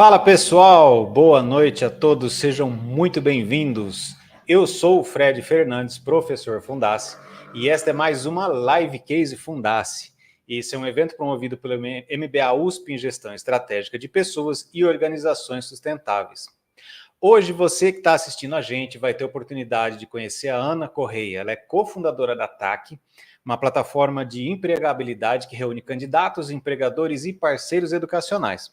Fala pessoal, boa noite a todos, sejam muito bem-vindos. Eu sou o Fred Fernandes, professor Fundace, e esta é mais uma Live Case Fundace. Esse é um evento promovido pelo MBA USP em Gestão Estratégica de Pessoas e Organizações Sustentáveis. Hoje você que está assistindo a gente vai ter a oportunidade de conhecer a Ana Correia. Ela é cofundadora da TAC, uma plataforma de empregabilidade que reúne candidatos, empregadores e parceiros educacionais.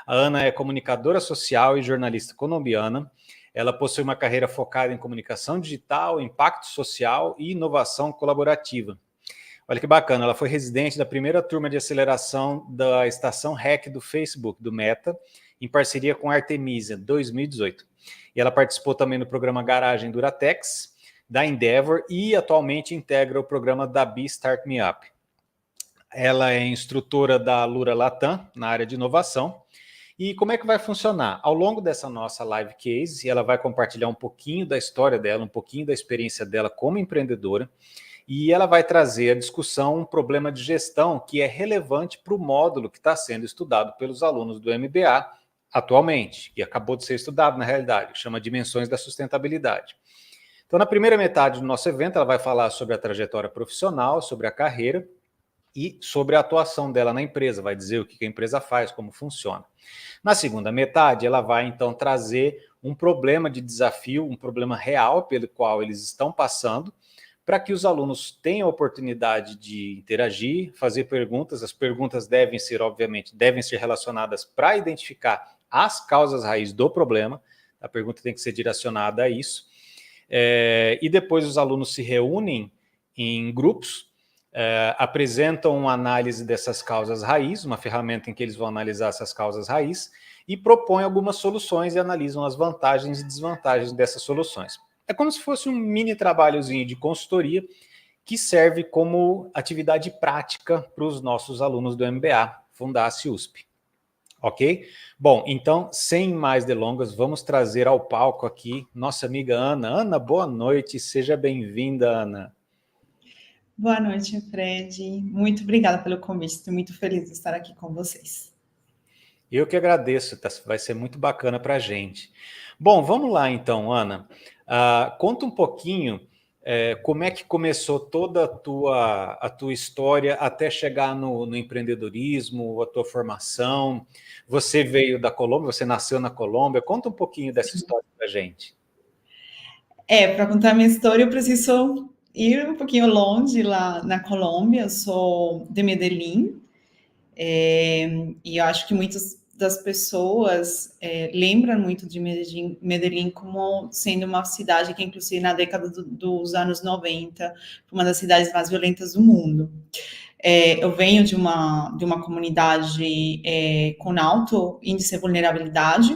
A Ana é comunicadora social e jornalista colombiana. Ela possui uma carreira focada em comunicação digital, impacto social e inovação colaborativa. Olha que bacana, ela foi residente da primeira turma de aceleração da estação REC do Facebook, do Meta, em parceria com a Artemisia, 2018. E ela participou também do programa Garagem Duratex, da Endeavor, e atualmente integra o programa da Be Start Me Up. Ela é instrutora da Lura Latam, na área de inovação. E como é que vai funcionar? Ao longo dessa nossa live case, ela vai compartilhar um pouquinho da história dela, um pouquinho da experiência dela como empreendedora, e ela vai trazer à discussão um problema de gestão que é relevante para o módulo que está sendo estudado pelos alunos do MBA atualmente, e acabou de ser estudado na realidade, que chama Dimensões da Sustentabilidade. Então, na primeira metade do nosso evento, ela vai falar sobre a trajetória profissional, sobre a carreira, e sobre a atuação dela na empresa, vai dizer o que a empresa faz, como funciona. Na segunda metade, ela vai então trazer um problema de desafio, um problema real pelo qual eles estão passando, para que os alunos tenham a oportunidade de interagir, fazer perguntas. As perguntas devem ser, obviamente, relacionadas para identificar as causas raiz do problema. A pergunta tem que ser direcionada a isso. E depois os alunos se reúnem em grupos, apresentam uma análise dessas causas raiz, uma ferramenta em que eles vão analisar essas causas raiz e propõem algumas soluções e analisam as vantagens e desvantagens dessas soluções. É como se fosse um mini trabalhozinho de consultoria que serve como atividade prática para os nossos alunos do MBA, Fundace USP. Ok? Bom, então, sem mais delongas, vamos trazer ao palco aqui nossa amiga Ana. Ana, boa noite, seja bem-vinda, Ana. Boa noite, Fred. Muito obrigada pelo convite. Estou muito feliz de estar aqui com vocês. Eu que agradeço, vai ser muito bacana para a gente. Bom, vamos lá então, Ana. Conta um pouquinho como é que começou toda a tua história até chegar no empreendedorismo, a tua formação. Você veio da Colômbia, você nasceu na Colômbia. Conta um pouquinho dessa história para a gente. Para contar a minha história, eu preciso ir um pouquinho longe lá na Colômbia. Eu sou de Medellín, e eu acho que muitas das pessoas lembram muito de Medellín como sendo uma cidade que, inclusive, na década dos anos 90, foi uma das cidades mais violentas do mundo. Eu venho de uma comunidade com alto índice de vulnerabilidade,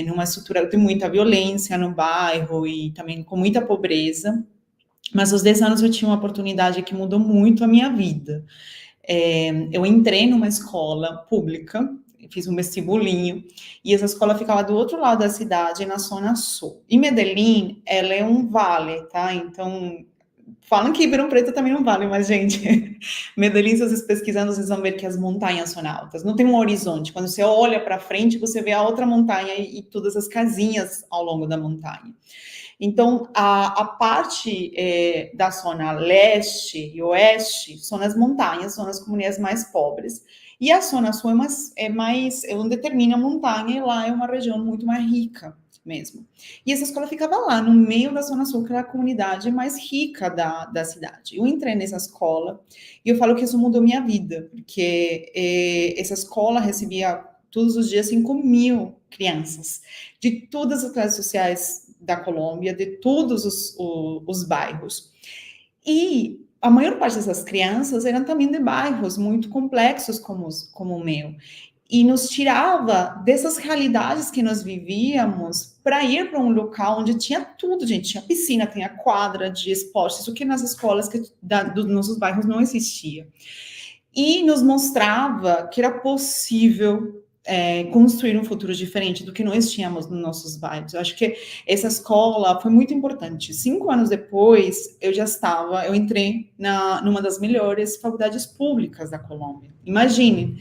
numa estrutura de muita violência no bairro e também com muita pobreza. Mas aos 10 anos eu tinha uma oportunidade que mudou muito a minha vida. Eu entrei numa escola pública, fiz um vestibulinho, e essa escola ficava do outro lado da cidade, na zona sul. E Medellín, ela é um vale, tá? Então, falam que Ribeirão Preto também não vale, mas, gente, Medellín, se vocês pesquisando, vocês vão ver que as montanhas são altas. Não tem um horizonte. Quando você olha para frente, você vê a outra montanha e todas as casinhas ao longo da montanha. Então, a parte da zona leste e oeste são as montanhas, são as comunidades mais pobres. E a zona sul é onde termina a montanha, e lá é uma região muito mais rica mesmo. E essa escola ficava lá, no meio da Zona Sul, que era a comunidade mais rica da cidade. Eu entrei nessa escola e eu falo que isso mudou minha vida, porque essa escola recebia todos os dias 5.000 crianças de todas as classes sociais da Colômbia, de todos os bairros. E a maior parte dessas crianças eram também de bairros muito complexos como o meu. E nos tirava dessas realidades que nós vivíamos para ir para um local onde tinha tudo, gente. Tinha piscina, tinha quadra de esportes, o que nas escolas dos nossos bairros não existia. E nos mostrava que era possível construir um futuro diferente do que nós tínhamos nos nossos bairros. Eu acho que essa escola foi muito importante. 5 anos depois, eu entrei numa das melhores faculdades públicas da Colômbia. Imagine.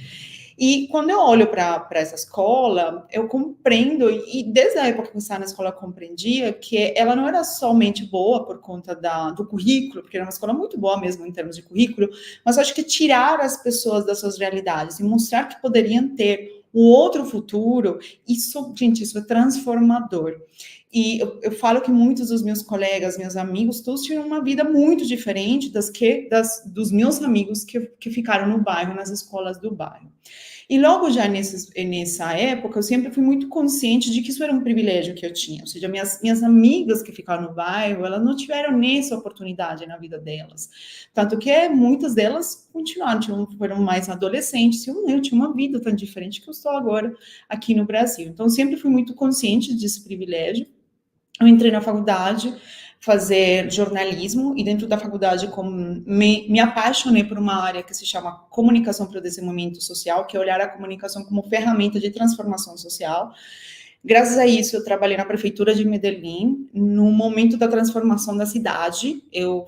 E quando eu olho para essa escola, eu compreendo, e desde a época que eu estava na escola eu compreendia que ela não era somente boa por conta do currículo, porque era uma escola muito boa mesmo em termos de currículo, mas acho que tirar as pessoas das suas realidades e mostrar que poderiam ter um outro futuro, isso, gente, isso é transformador. E eu falo que muitos dos meus colegas, meus amigos, todos tiveram uma vida muito diferente dos meus amigos que ficaram no bairro, nas escolas do bairro. E logo já nessa época, eu sempre fui muito consciente de que isso era um privilégio que eu tinha. Ou seja, minhas amigas que ficaram no bairro, elas não tiveram nessa oportunidade na vida delas. Tanto que muitas delas continuaram, foram mais adolescentes. Eu tinha uma vida tão diferente que eu estou agora aqui no Brasil. Então, sempre fui muito consciente desse privilégio. Eu entrei na faculdade fazer jornalismo e dentro da faculdade me apaixonei por uma área que se chama comunicação para o desenvolvimento social, que é olhar a comunicação como ferramenta de transformação social. Graças a isso, eu trabalhei na prefeitura de Medellín, no momento da transformação da cidade. Eu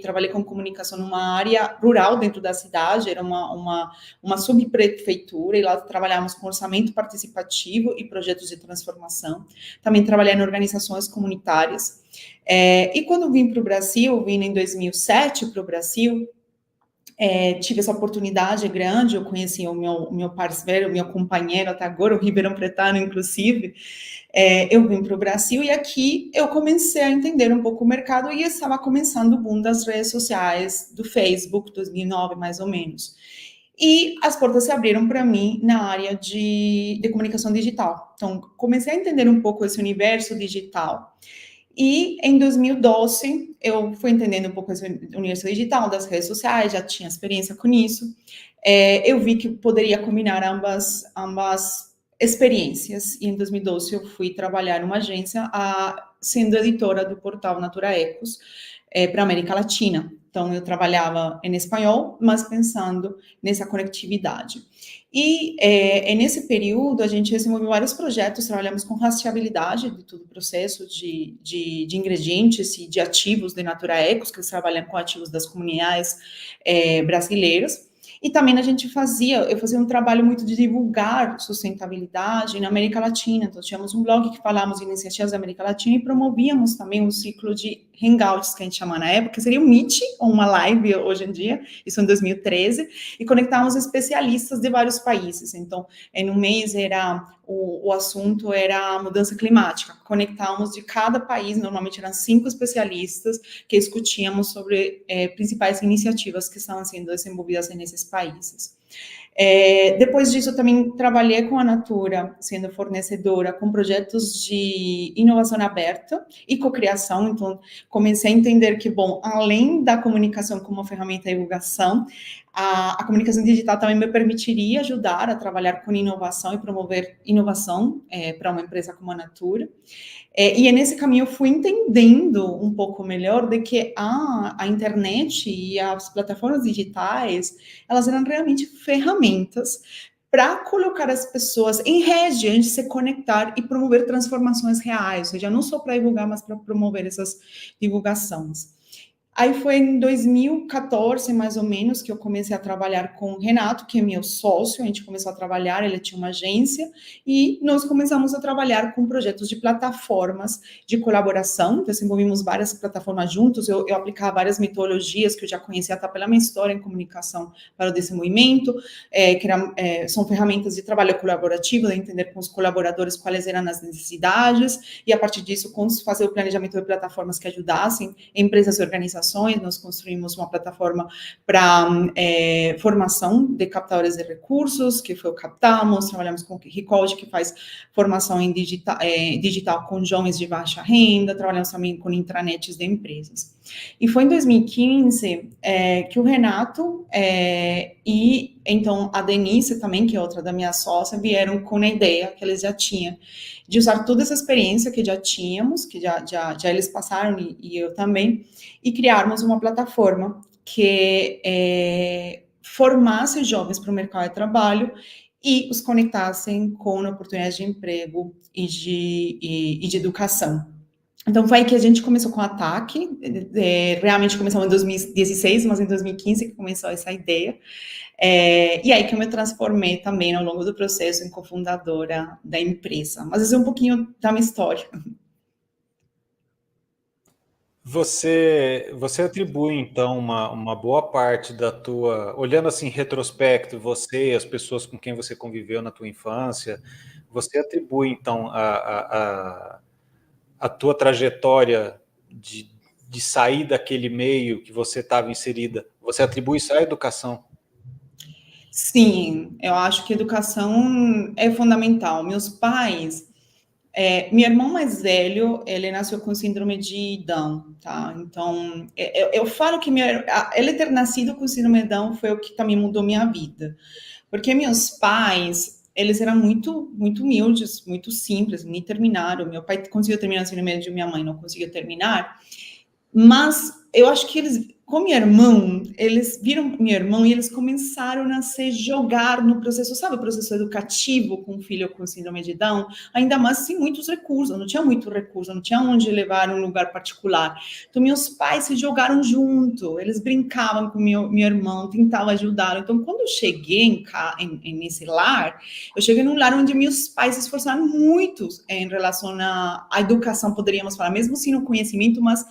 trabalhei com comunicação numa área rural dentro da cidade, era uma subprefeitura, e lá trabalhávamos com orçamento participativo e projetos de transformação. Também trabalhei em organizações comunitárias. E quando vim para o Brasil, vim em 2007 para o Brasil, tive essa oportunidade grande, eu conheci o meu parceiro, o meu companheiro até agora, o Ribeirão Pretano, inclusive. Eu vim para o Brasil e aqui eu comecei a entender um pouco o mercado e estava começando o boom das redes sociais, do Facebook, 2009 mais ou menos. E as portas se abriram para mim na área de comunicação digital. Então, comecei a entender um pouco esse universo digital. E em 2012, eu fui entendendo um pouco esse universo digital, das redes sociais, já tinha experiência com isso. Eu vi que poderia combinar ambas experiências. E em 2012 eu fui trabalhar numa agência, sendo editora do portal Natura Ecos, para a América Latina. Então, eu trabalhava em espanhol, mas pensando nessa conectividade. E nesse período, a gente desenvolveu vários projetos, trabalhamos com rastreabilidade de todo o processo de ingredientes e de ativos de Natura Ecos, que trabalham com ativos das comunidades brasileiras. E também eu fazia um trabalho muito de divulgar sustentabilidade na América Latina. Então, tínhamos um blog que falávamos de iniciativas da América Latina e promovíamos também um ciclo de hangouts, que a gente chama na época, que seria um meet ou uma live hoje em dia, isso em 2013, e conectávamos especialistas de vários países. Então, em um mês o assunto era mudança climática. Conectávamos de cada país, normalmente eram 5 especialistas que discutíamos sobre principais iniciativas que estavam sendo desenvolvidas nesses países. Depois disso, eu também trabalhei com a Natura, sendo fornecedora com projetos de inovação aberta e cocriação. Então, comecei a entender que, bom, além da comunicação como uma ferramenta de divulgação, a comunicação digital também me permitiria ajudar a trabalhar com inovação e promover inovação para uma empresa como a Natura. E nesse caminho eu fui entendendo um pouco melhor de que a internet e as plataformas digitais, elas eram realmente ferramentas para colocar as pessoas em rede, antes de se conectar e promover transformações reais, ou seja, não só para divulgar, mas para promover essas divulgações. Aí foi em 2014, mais ou menos, que eu comecei a trabalhar com o Renato, que é meu sócio. A gente começou a trabalhar, ele tinha uma agência, e nós começamos a trabalhar com projetos de plataformas de colaboração. Desenvolvimos várias plataformas juntos, eu aplicava várias metodologias que eu já conhecia até pela minha história em comunicação para o desenvolvimento, são ferramentas de trabalho colaborativo, de entender com os colaboradores quais eram as necessidades, e a partir disso, fazer o planejamento de plataformas que ajudassem empresas e organizações. Nós construímos uma plataforma para formação de captadores de recursos, que foi o Captamos. Trabalhamos com o Recode, que faz formação em digital com jovens de baixa renda. Trabalhamos também com intranets de empresas. E foi em 2015 que o Renato e então a Denise também, que é outra da minha sócia, vieram com a ideia que eles já tinham de usar toda essa experiência que já tínhamos, que já eles passaram e eu também, e criarmos uma plataforma que formasse jovens para o mercado de trabalho e os conectassem com oportunidades de emprego e de educação. Então, foi aí que a gente começou com o ataque, realmente começou em 2016, mas em 2015 que começou essa ideia, e aí que eu me transformei também ao longo do processo em cofundadora da empresa. Mas isso é um pouquinho da minha história. Você atribui, então, uma boa parte da tua, olhando assim, em retrospecto, você, as pessoas com quem você conviveu na tua infância, você atribui, então, a tua trajetória de sair daquele meio que você estava inserida, você atribui isso à educação? Sim, eu acho que educação é fundamental. Meus pais, meu irmão mais velho, ele nasceu com síndrome de Down, tá? Então, eu falo que ele ter nascido com síndrome de Down foi o que também mudou minha vida. Porque meus pais, eles eram muito, muito humildes, muito simples, nem terminaram. Meu pai conseguiu terminar o ensino médio, minha mãe não conseguiu terminar. Mas eu acho que eles, com meu irmão, eles viram meu irmão e eles começaram a se jogar no processo, sabe, o processo educativo com um filho com síndrome de Down, ainda mais sem muitos recursos, não tinha muito recurso, não tinha onde levar um lugar particular. Então, meus pais se jogaram junto, eles brincavam com meu irmão, tentavam ajudá-lo. Então, quando eu cheguei nesse lar, eu cheguei num lar onde meus pais se esforçaram muito em relação à educação, poderíamos falar, mesmo sem o conhecimento, mas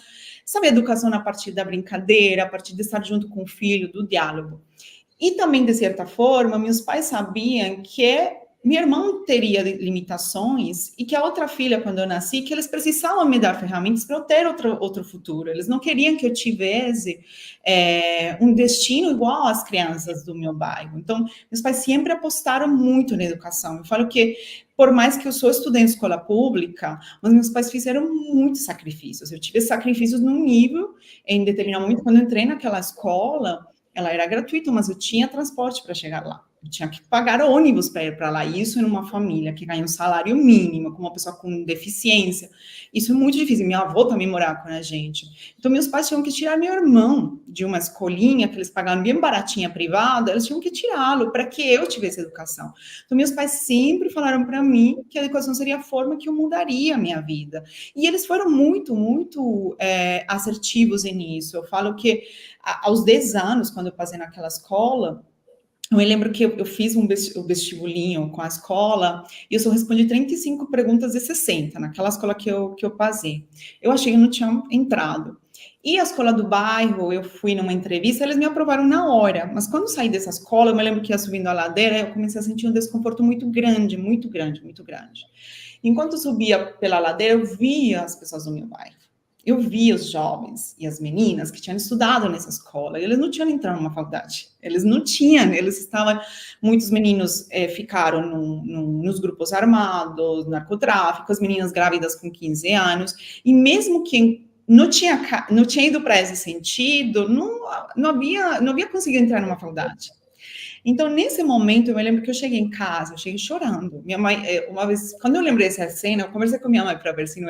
sabe, a educação a partir da brincadeira, a partir de estar junto com o filho, do diálogo. E também, de certa forma, meus pais sabiam que minha irmã teria limitações e que a outra filha, quando eu nasci, que eles precisavam me dar ferramentas para eu ter outro futuro. Eles não queriam que eu tivesse um destino igual às crianças do meu bairro. Então, meus pais sempre apostaram muito na educação. Eu falo que, por mais que eu sou estudante em escola pública, mas meus pais fizeram muitos sacrifícios. Eu tive sacrifícios num nível, em determinado momento, quando eu entrei naquela escola, ela era gratuita, mas eu tinha transporte para chegar lá. Eu tinha que pagar ônibus para ir para lá. Isso em uma família que ganha um salário mínimo, com uma pessoa com deficiência. Isso é muito difícil. Minha avó também morava com a gente. Então, meus pais tinham que tirar meu irmão de uma escolinha que eles pagavam bem baratinha, privada. Eles tinham que tirá-lo para que eu tivesse educação. Então, meus pais sempre falaram para mim que a educação seria a forma que eu mudaria a minha vida. E eles foram muito, muito assertivos nisso. Eu falo que aos 10 anos, quando eu passei naquela escola, eu me lembro que eu fiz um vestibulinho com a escola e eu só respondi 35 perguntas de 60 naquela escola que eu passei. Eu achei que eu não tinha entrado. E a escola do bairro, eu fui numa entrevista, eles me aprovaram na hora. Mas quando eu saí dessa escola, eu me lembro que ia subindo a ladeira, eu comecei a sentir um desconforto muito grande, muito grande, muito grande. Enquanto eu subia pela ladeira, eu via as pessoas do meu bairro. Eu vi os jovens e as meninas que tinham estudado nessa escola, e eles não tinham entrado numa faculdade, eles não tinham, eles estavam, muitos meninos ficaram nos grupos armados, narcotráfico, as meninas grávidas com 15 anos, e mesmo quem não tinha ido para esse sentido, não havia conseguido entrar numa faculdade. Então, nesse momento, eu me lembro que eu cheguei em casa, eu cheguei chorando. Minha mãe, uma vez, quando eu lembrei dessa cena, eu conversei com minha mãe para ver se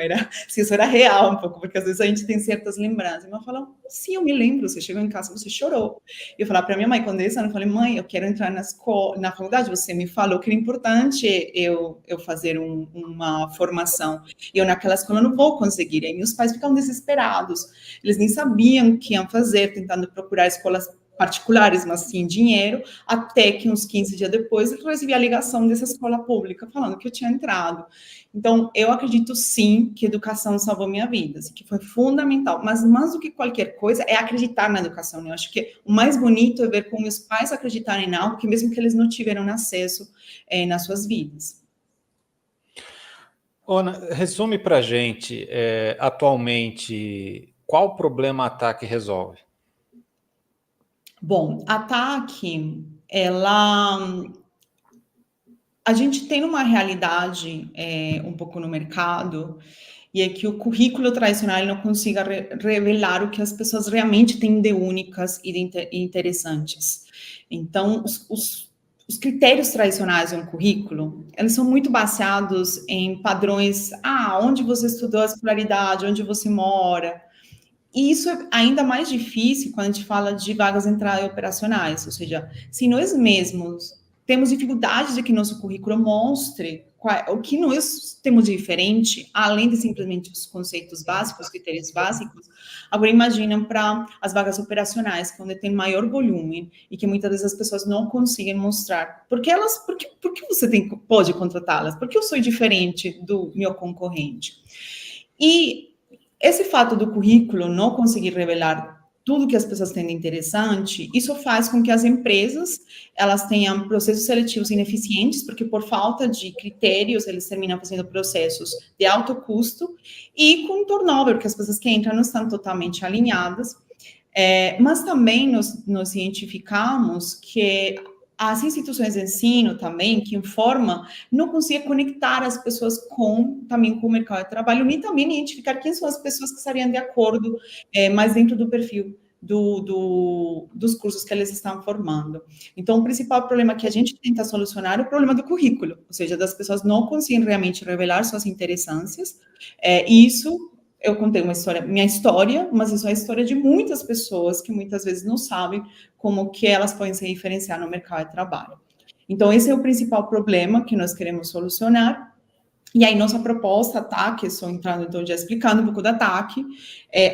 isso era real um pouco, porque às vezes a gente tem certas lembranças. E ela falou, sim, eu me lembro, você chegou em casa, você chorou. E eu falei para minha mãe, quando eu falei, mãe, eu quero entrar na faculdade, você me falou que era importante eu fazer uma formação. E eu naquela escola não vou conseguir. E aí meus pais ficavam desesperados. Eles nem sabiam o que iam fazer, tentando procurar escolas particulares, mas sim dinheiro, até que uns 15 dias depois eu recebi a ligação dessa escola pública falando que eu tinha entrado. Então, eu acredito sim que a educação salvou minha vida, assim, que foi fundamental, mas mais do que qualquer coisa é acreditar na educação, né? Eu acho que o mais bonito é ver como meus pais acreditarem em algo que mesmo que eles não tiveram acesso nas suas vidas. Ona, resume para a gente, atualmente, qual problema a ataque resolve? Bom, a TAC, a gente tem uma realidade um pouco no mercado, e é que o currículo tradicional não consiga revelar o que as pessoas realmente têm de únicas e de interessantes. Então, os critérios tradicionais de um currículo, eles são muito baseados em padrões, onde você estudou a escolaridade, onde você mora. E isso é ainda mais difícil quando a gente fala de vagas operacionais, ou seja, se nós mesmos temos dificuldade de que nosso currículo mostre o que nós temos de diferente, além de simplesmente os conceitos básicos, critérios básicos. Agora, imaginem para as vagas operacionais, onde tem maior volume e que muitas vezes as pessoas não conseguem mostrar. Por que você pode contratá-las? Porque eu sou diferente do meu concorrente. E esse fato do currículo não conseguir revelar tudo que as pessoas têm de interessante, isso faz com que as empresas elas tenham processos seletivos ineficientes, porque por falta de critérios, eles terminam fazendo processos de alto custo e com turnover, porque as pessoas que entram não estão totalmente alinhadas. Mas também nos identificamos que as instituições de ensino também, que informam, não conseguem conectar as pessoas também com o mercado de trabalho, nem também identificar quem são as pessoas que estariam de acordo mais dentro do perfil dos cursos que eles estão formando. Então, o principal problema que a gente tenta solucionar é o problema do currículo, ou seja, das pessoas não conseguem realmente revelar suas interessâncias, e isso eu contei minha história, mas isso é a história de muitas pessoas que muitas vezes não sabem como que elas podem se diferenciar no mercado de trabalho. Então, esse é o principal problema que nós queremos solucionar. E aí, nossa proposta, TAC, estou entrando então já explicando um pouco da TAC.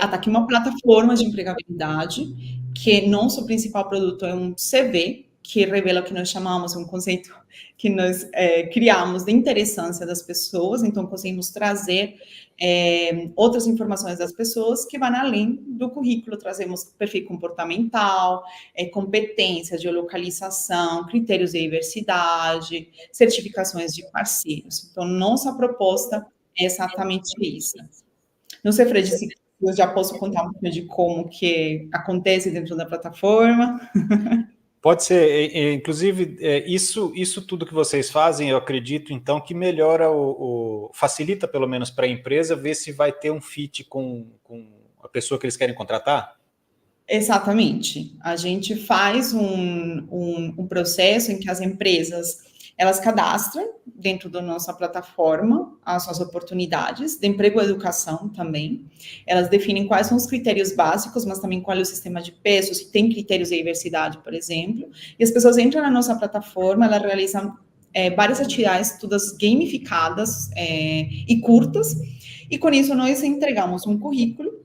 A TAC é uma plataforma de empregabilidade, que nosso principal produto é um CV, que revela o que nós chamamos, um conceito que nós criamos de interessância das pessoas, então conseguimos trazer outras informações das pessoas que vão além do currículo, trazemos perfil comportamental, competências de localização, critérios de diversidade, certificações de parceiros. Então, nossa proposta é exatamente isso. Não sei, Fred, se eu já posso contar um pouquinho de como que acontece dentro da plataforma. Pode ser, inclusive, isso tudo que vocês fazem, eu acredito, então, que melhora facilita, pelo menos, para a empresa ver se vai ter um fit com a pessoa que eles querem contratar? Exatamente. A gente faz um processo em que as empresas elas cadastram dentro da nossa plataforma as suas oportunidades de emprego e educação também. Elas definem quais são os critérios básicos, mas também qual é o sistema de peso, se tem critérios de diversidade, por exemplo. E as pessoas entram na nossa plataforma, elas realizam várias atividades, todas gamificadas e curtas. E com isso nós entregamos um currículo.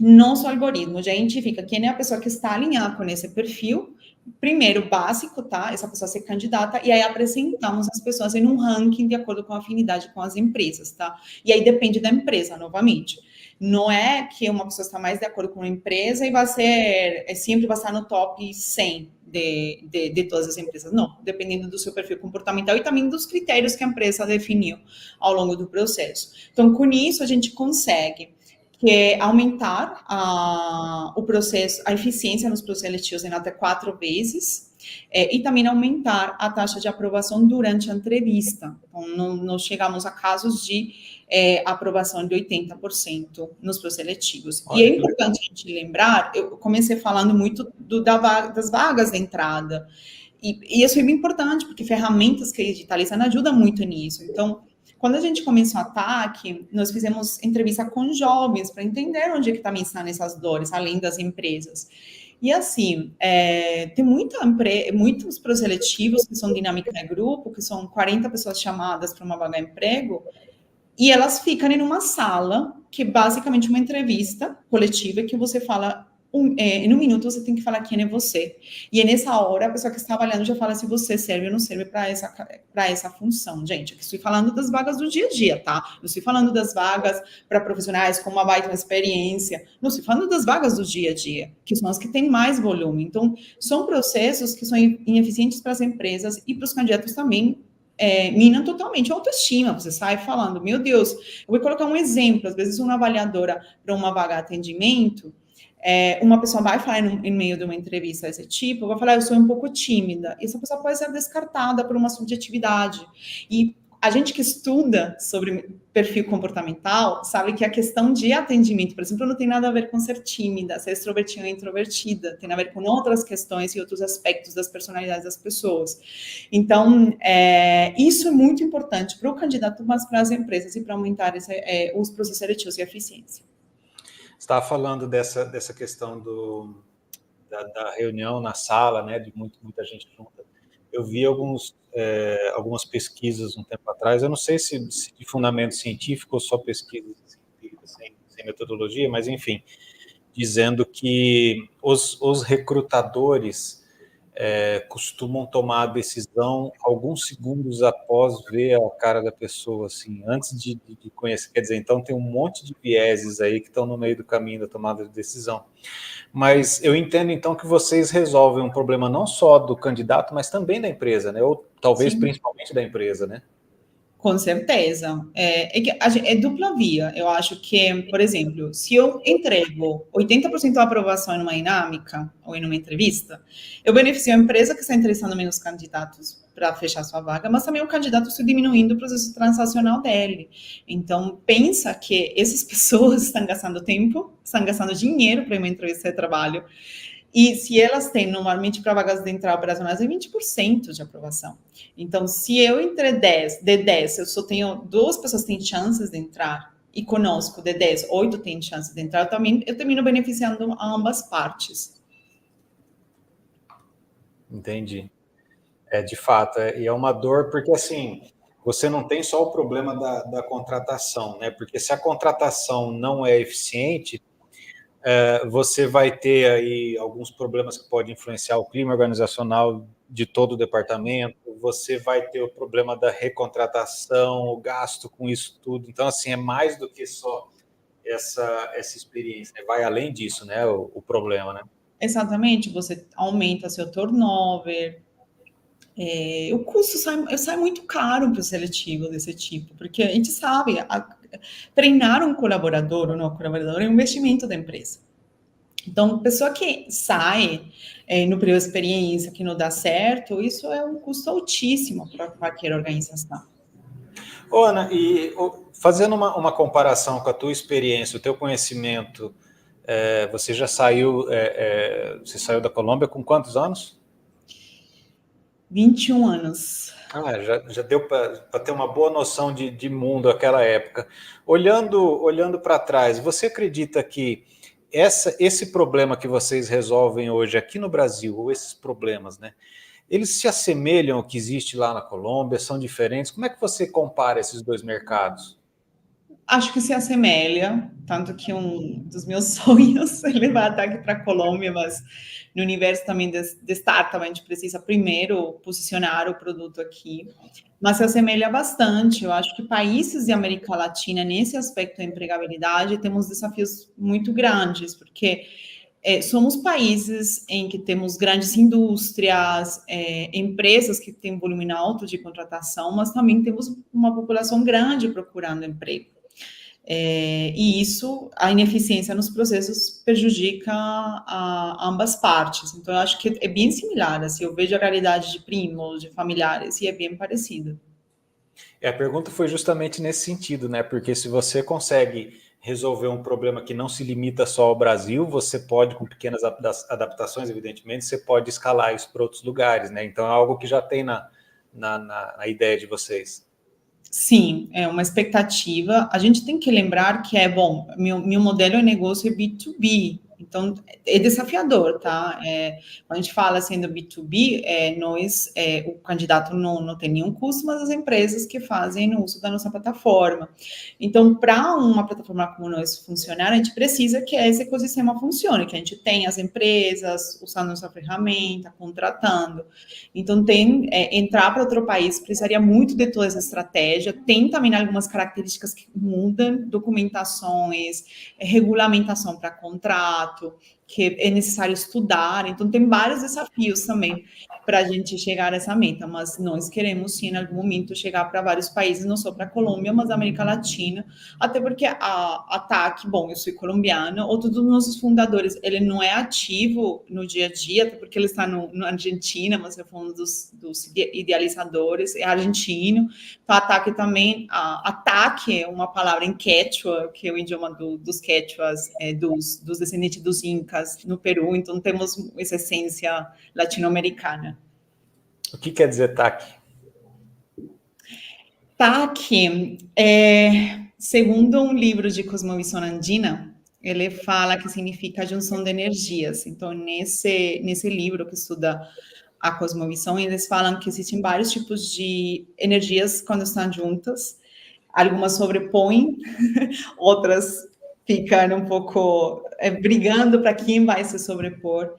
Nosso algoritmo já identifica quem é a pessoa que está alinhada com esse perfil, primeiro básico, tá? Essa pessoa se candidata, e aí apresentamos as pessoas em um ranking de acordo com a afinidade com as empresas, tá? E aí depende da empresa, novamente. Não é que uma pessoa está mais de acordo com uma empresa e sempre vai estar no top 100 de todas as empresas. Não, dependendo do seu perfil comportamental e também dos critérios que a empresa definiu ao longo do processo. Então, com isso, a gente consegue aumentar o processo, a eficiência nos processos seletivos em até 4 vezes, e também aumentar a taxa de aprovação durante a entrevista. Então, não chegamos a casos de aprovação de 80% nos processos seletivos. E é importante a gente lembrar, eu comecei falando muito das vagas de entrada, e isso é bem importante, porque ferramentas que digitalizam ajudam muito nisso. Então, quando a gente começou a TAC, nós fizemos entrevista com jovens para entender onde é que também estão essas dores, além das empresas. E assim, tem muitos proseletivos que são dinâmica de grupo, que são 40 pessoas chamadas para uma vaga de emprego, e elas ficam em uma sala, que é basicamente uma entrevista coletiva, que você fala, em um minuto você tem que falar quem é você. E é nessa hora a pessoa que está avaliando já fala se você serve ou não serve para essa função. Gente, aqui estou falando das vagas do dia a dia, tá? Não estou falando das vagas para profissionais com uma baita experiência. Não estou falando das vagas do dia a dia, que são as que têm mais volume. Então, são processos que são ineficientes para as empresas e para os candidatos também. Minam totalmente a autoestima. Você sai falando, meu Deus, eu vou colocar um exemplo. Às vezes, uma avaliadora para uma vaga de atendimento, uma pessoa vai falar em meio de uma entrevista desse tipo, vai falar, eu sou um pouco tímida. E essa pessoa pode ser descartada por uma subjetividade. E a gente que estuda sobre perfil comportamental sabe que a questão de atendimento, por exemplo, não tem nada a ver com ser tímida, ser extrovertida ou introvertida, tem a ver com outras questões e outros aspectos das personalidades das pessoas. Então, isso é muito importante para o candidato, mas para as empresas e para aumentar os processos seletivos e a eficiência. Você estava falando dessa questão da reunião na sala, né, de muita gente junta. eu vi algumas pesquisas um tempo atrás, eu não sei se de fundamento científico ou só pesquisas científicas sem metodologia, mas enfim, dizendo que os recrutadores costumam tomar a decisão alguns segundos após ver a cara da pessoa, assim, antes de conhecer. Quer dizer, então tem um monte de vieses aí que estão no meio do caminho da tomada de decisão. Mas eu entendo, então, que vocês resolvem um problema não só do candidato, mas também da empresa, né? Ou talvez Sim. principalmente da empresa, né? Com certeza. É dupla via. Eu acho que, por exemplo, se eu entrego 80% da aprovação em uma dinâmica ou em uma entrevista, eu beneficio a empresa que está interessando menos candidatos para fechar sua vaga, mas também o candidato está diminuindo o processo transacional dele. Então, pensa que essas pessoas estão gastando tempo, estão gastando dinheiro para uma entrevista de trabalho, e se elas têm, normalmente, para vagas de entrada operacionais, é 20% de aprovação. Então, se eu entre 10, de 10, eu só tenho 2 pessoas que têm chances de entrar, e conosco, de 10, 8 têm chances de entrar, eu termino beneficiando ambas partes. Entendi. De fato, e é uma dor, porque assim, você não tem só o problema da contratação, né? Porque se a contratação não é eficiente, você vai ter aí alguns problemas que podem influenciar o clima organizacional de todo o departamento, você vai ter o problema da recontratação, o gasto com isso tudo. Então, assim, é mais do que só essa experiência, né? Vai além disso, né? O problema, né? Exatamente, você aumenta seu turnover, o custo sai muito caro para o seletivo desse tipo, porque a gente sabe, treinar um colaborador ou não colaborador é um investimento da empresa. Então, pessoa que sai no período de experiência, que não dá certo, isso é um custo altíssimo para qualquer organização. Ô, Ana, e fazendo uma comparação com a tua experiência, o teu conhecimento, você já saiu, você saiu da Colômbia com quantos anos? 21 anos. Já deu para ter uma boa noção de mundo naquela época. Olhando para trás, você acredita que esse problema que vocês resolvem hoje aqui no Brasil, ou esses problemas, né? Eles se assemelham ao que existe lá na Colômbia, são diferentes? Como é que você compara esses dois mercados? Acho que se assemelha, tanto que um dos meus sonhos é levar ataque para a Colômbia, mas no universo também de startup, a gente precisa primeiro posicionar o produto aqui. Mas se assemelha bastante. Eu acho que países de América Latina, nesse aspecto da empregabilidade, temos desafios muito grandes, porque somos países em que temos grandes indústrias, empresas que têm volume alto de contratação, mas também temos uma população grande procurando emprego. E isso, a ineficiência nos processos prejudica ambas partes. Então, eu acho que é bem similar. Assim, eu vejo a realidade de primos, de familiares, e é bem parecido. A pergunta foi justamente nesse sentido, né? Porque se você consegue resolver um problema que não se limita só ao Brasil, você pode, com pequenas adaptações, evidentemente, você pode escalar isso para outros lugares, né? Então é algo que já tem na ideia de vocês. Sim, é uma expectativa. A gente tem que lembrar que bom, meu modelo de negócio é B2B, então é desafiador, tá? Quando a gente fala assim do B2B, o candidato não tem nenhum custo, mas as empresas que fazem o uso da nossa plataforma. Então, para uma plataforma como nós funcionar, a gente precisa que esse ecossistema funcione, que a gente tenha as empresas usando nossa ferramenta, contratando. Então, entrar para outro país precisaria muito de toda essa estratégia. Tem também algumas características que mudam, documentações, regulamentação para contrato, que é necessário estudar. Então, tem vários desafios também para a gente chegar a essa meta, mas nós queremos, sim, em algum momento, chegar para vários países, não só para a Colômbia, mas a América Latina, até porque a TAC, bom, eu sou colombiana, outro dos nossos fundadores, ele não é ativo no dia a dia, até porque ele está na Argentina, mas é um dos idealizadores, é argentino. Então, a TAC também, a TAC é uma palavra em quechua, que é o idioma dos quechuas, dos descendentes dos incas no Peru, então temos essa essência latino-americana. O que quer dizer TAC? TAC, segundo um livro de cosmovisão andina, ele fala que significa junção de energias. Então, nesse livro que estuda a cosmovisão, eles falam que existem vários tipos de energias quando estão juntas. Algumas sobrepõem, outras ficam um pouco brigando para quem vai se sobrepor.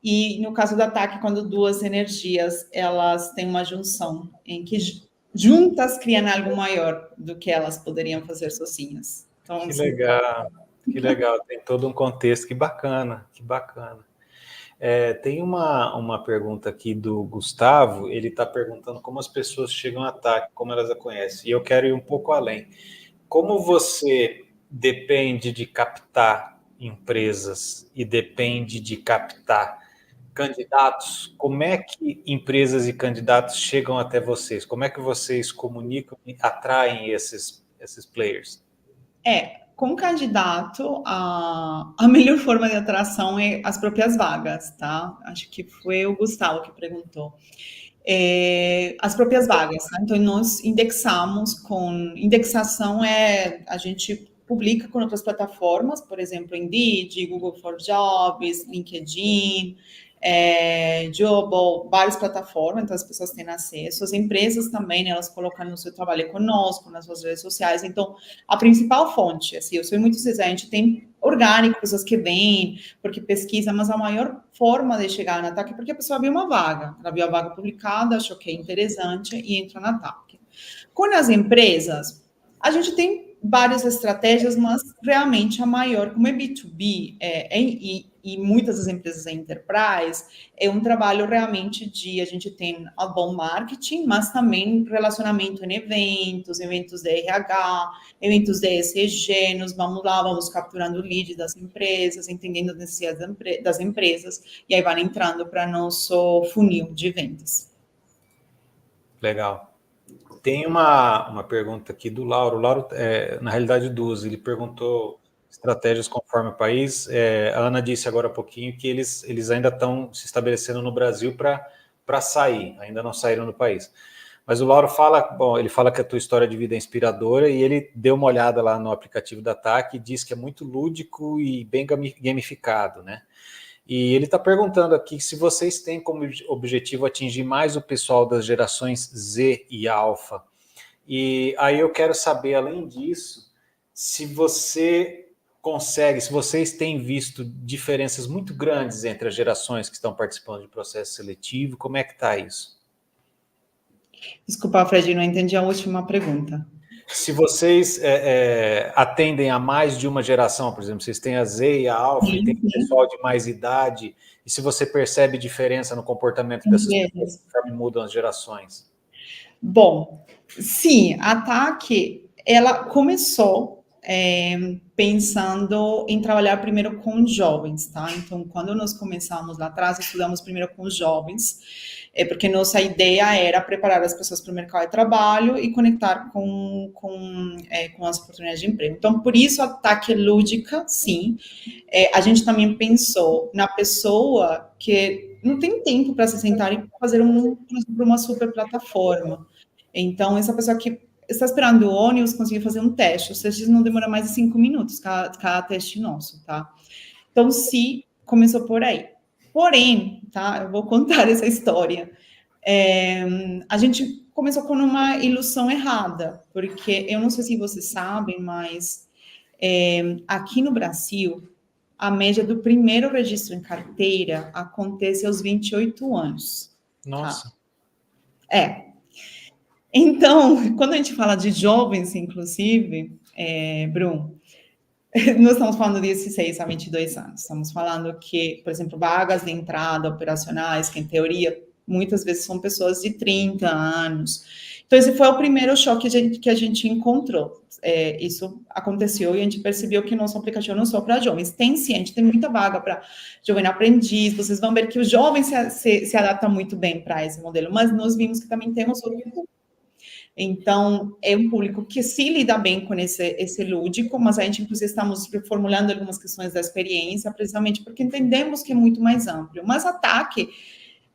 E no caso do ataque, quando duas energias elas têm uma junção, em que juntas criam algo maior do que elas poderiam fazer sozinhas. Então, que legal, que legal. Tem todo um contexto, que bacana, que bacana. Tem uma pergunta aqui do Gustavo, ele está perguntando como as pessoas chegam ao ataque, como elas a conhecem, e eu quero ir um pouco além. Como você depende de captar empresas e depende de captar candidatos, como é que empresas e candidatos chegam até vocês? Como é que vocês comunicam e atraem esses players? Com candidato, a melhor forma de atração é as próprias vagas, tá? Acho que foi o Gustavo que perguntou. As próprias vagas, tá? Então, nós indexamos indexação a gente publica com outras plataformas, por exemplo, Indeed, Google for Jobs, LinkedIn, Jobs, várias plataformas, então as pessoas têm acesso. As empresas também, né, elas colocam no seu trabalho conosco, nas suas redes sociais. Então, a principal fonte, assim, eu sou muito sincera, a gente tem orgânico, pessoas que vêm, porque pesquisa, mas a maior forma de chegar no ataque é porque a pessoa viu uma vaga, ela viu a vaga publicada, achou que é interessante e entra no ataque. Com as empresas, a gente tem várias estratégias, mas realmente a maior, como é B2B, e muitas das empresas enterprise, é um trabalho realmente a gente tem a bom marketing, mas também relacionamento em eventos de RH, eventos de ESG, nós vamos lá, vamos capturando lead das empresas, entendendo as necessidades das empresas, e aí vai entrando para nosso funil de vendas. Legal. Tem uma pergunta aqui do Lauro. O Lauro, na realidade, duas. Ele perguntou estratégias conforme o país. A Ana disse agora há pouquinho que eles ainda estão se estabelecendo no Brasil para sair, ainda não saíram do país. Mas o Lauro ele fala que a tua história de vida é inspiradora e ele deu uma olhada lá no aplicativo da TAC e diz que é muito lúdico e bem gamificado, né? E ele está perguntando aqui se vocês têm como objetivo atingir mais o pessoal das gerações Z e Alpha. E aí eu quero saber, além disso, se vocês têm visto diferenças muito grandes entre as gerações que estão participando de processo seletivo, como é que está isso? Desculpa, Fred, não entendi a última pergunta. Se vocês atendem a mais de uma geração, por exemplo, vocês têm a Z e a Alpha, e tem pessoal de mais idade, e se você percebe diferença no comportamento dessas pessoas conforme mudam as gerações? Bom, sim, a TAC, ela começou pensando em trabalhar primeiro com jovens, tá? Então, quando nós começamos lá atrás, estudamos primeiro com jovens, porque nossa ideia era preparar as pessoas para o mercado de trabalho e conectar com as oportunidades de emprego. Então, por isso, a TAC é lúdica, sim. A gente também pensou na pessoa que não tem tempo para se sentar e fazer uma super plataforma. Então, essa pessoa que está esperando o ônibus conseguir fazer um teste. Os testes não demoram mais de 5 minutos, cada teste nosso, tá? Então, sim, começou por aí. Porém, tá? Eu vou contar essa história. A gente começou com uma ilusão errada, porque eu não sei se vocês sabem, mas aqui no Brasil, a média do primeiro registro em carteira acontece aos 28 anos. Nossa. Tá? Então, quando a gente fala de jovens, inclusive, Bruno, nós estamos falando de 16 a 22 anos. Estamos falando que, por exemplo, vagas de entrada operacionais, que em teoria, muitas vezes são pessoas de 30 anos. Então, esse foi o primeiro choque que a gente encontrou. Isso aconteceu e a gente percebeu que nosso aplicativo não é só para jovens. Tem sim, a gente tem muita vaga para jovem aprendiz. Vocês vão ver que os jovens se adaptam muito bem para esse modelo, mas nós vimos que também temos outro público. Então, é um público que se lida bem com esse lúdico, mas a gente, inclusive, estamos reformulando algumas questões da experiência, precisamente porque entendemos que é muito mais amplo. Mas ataque,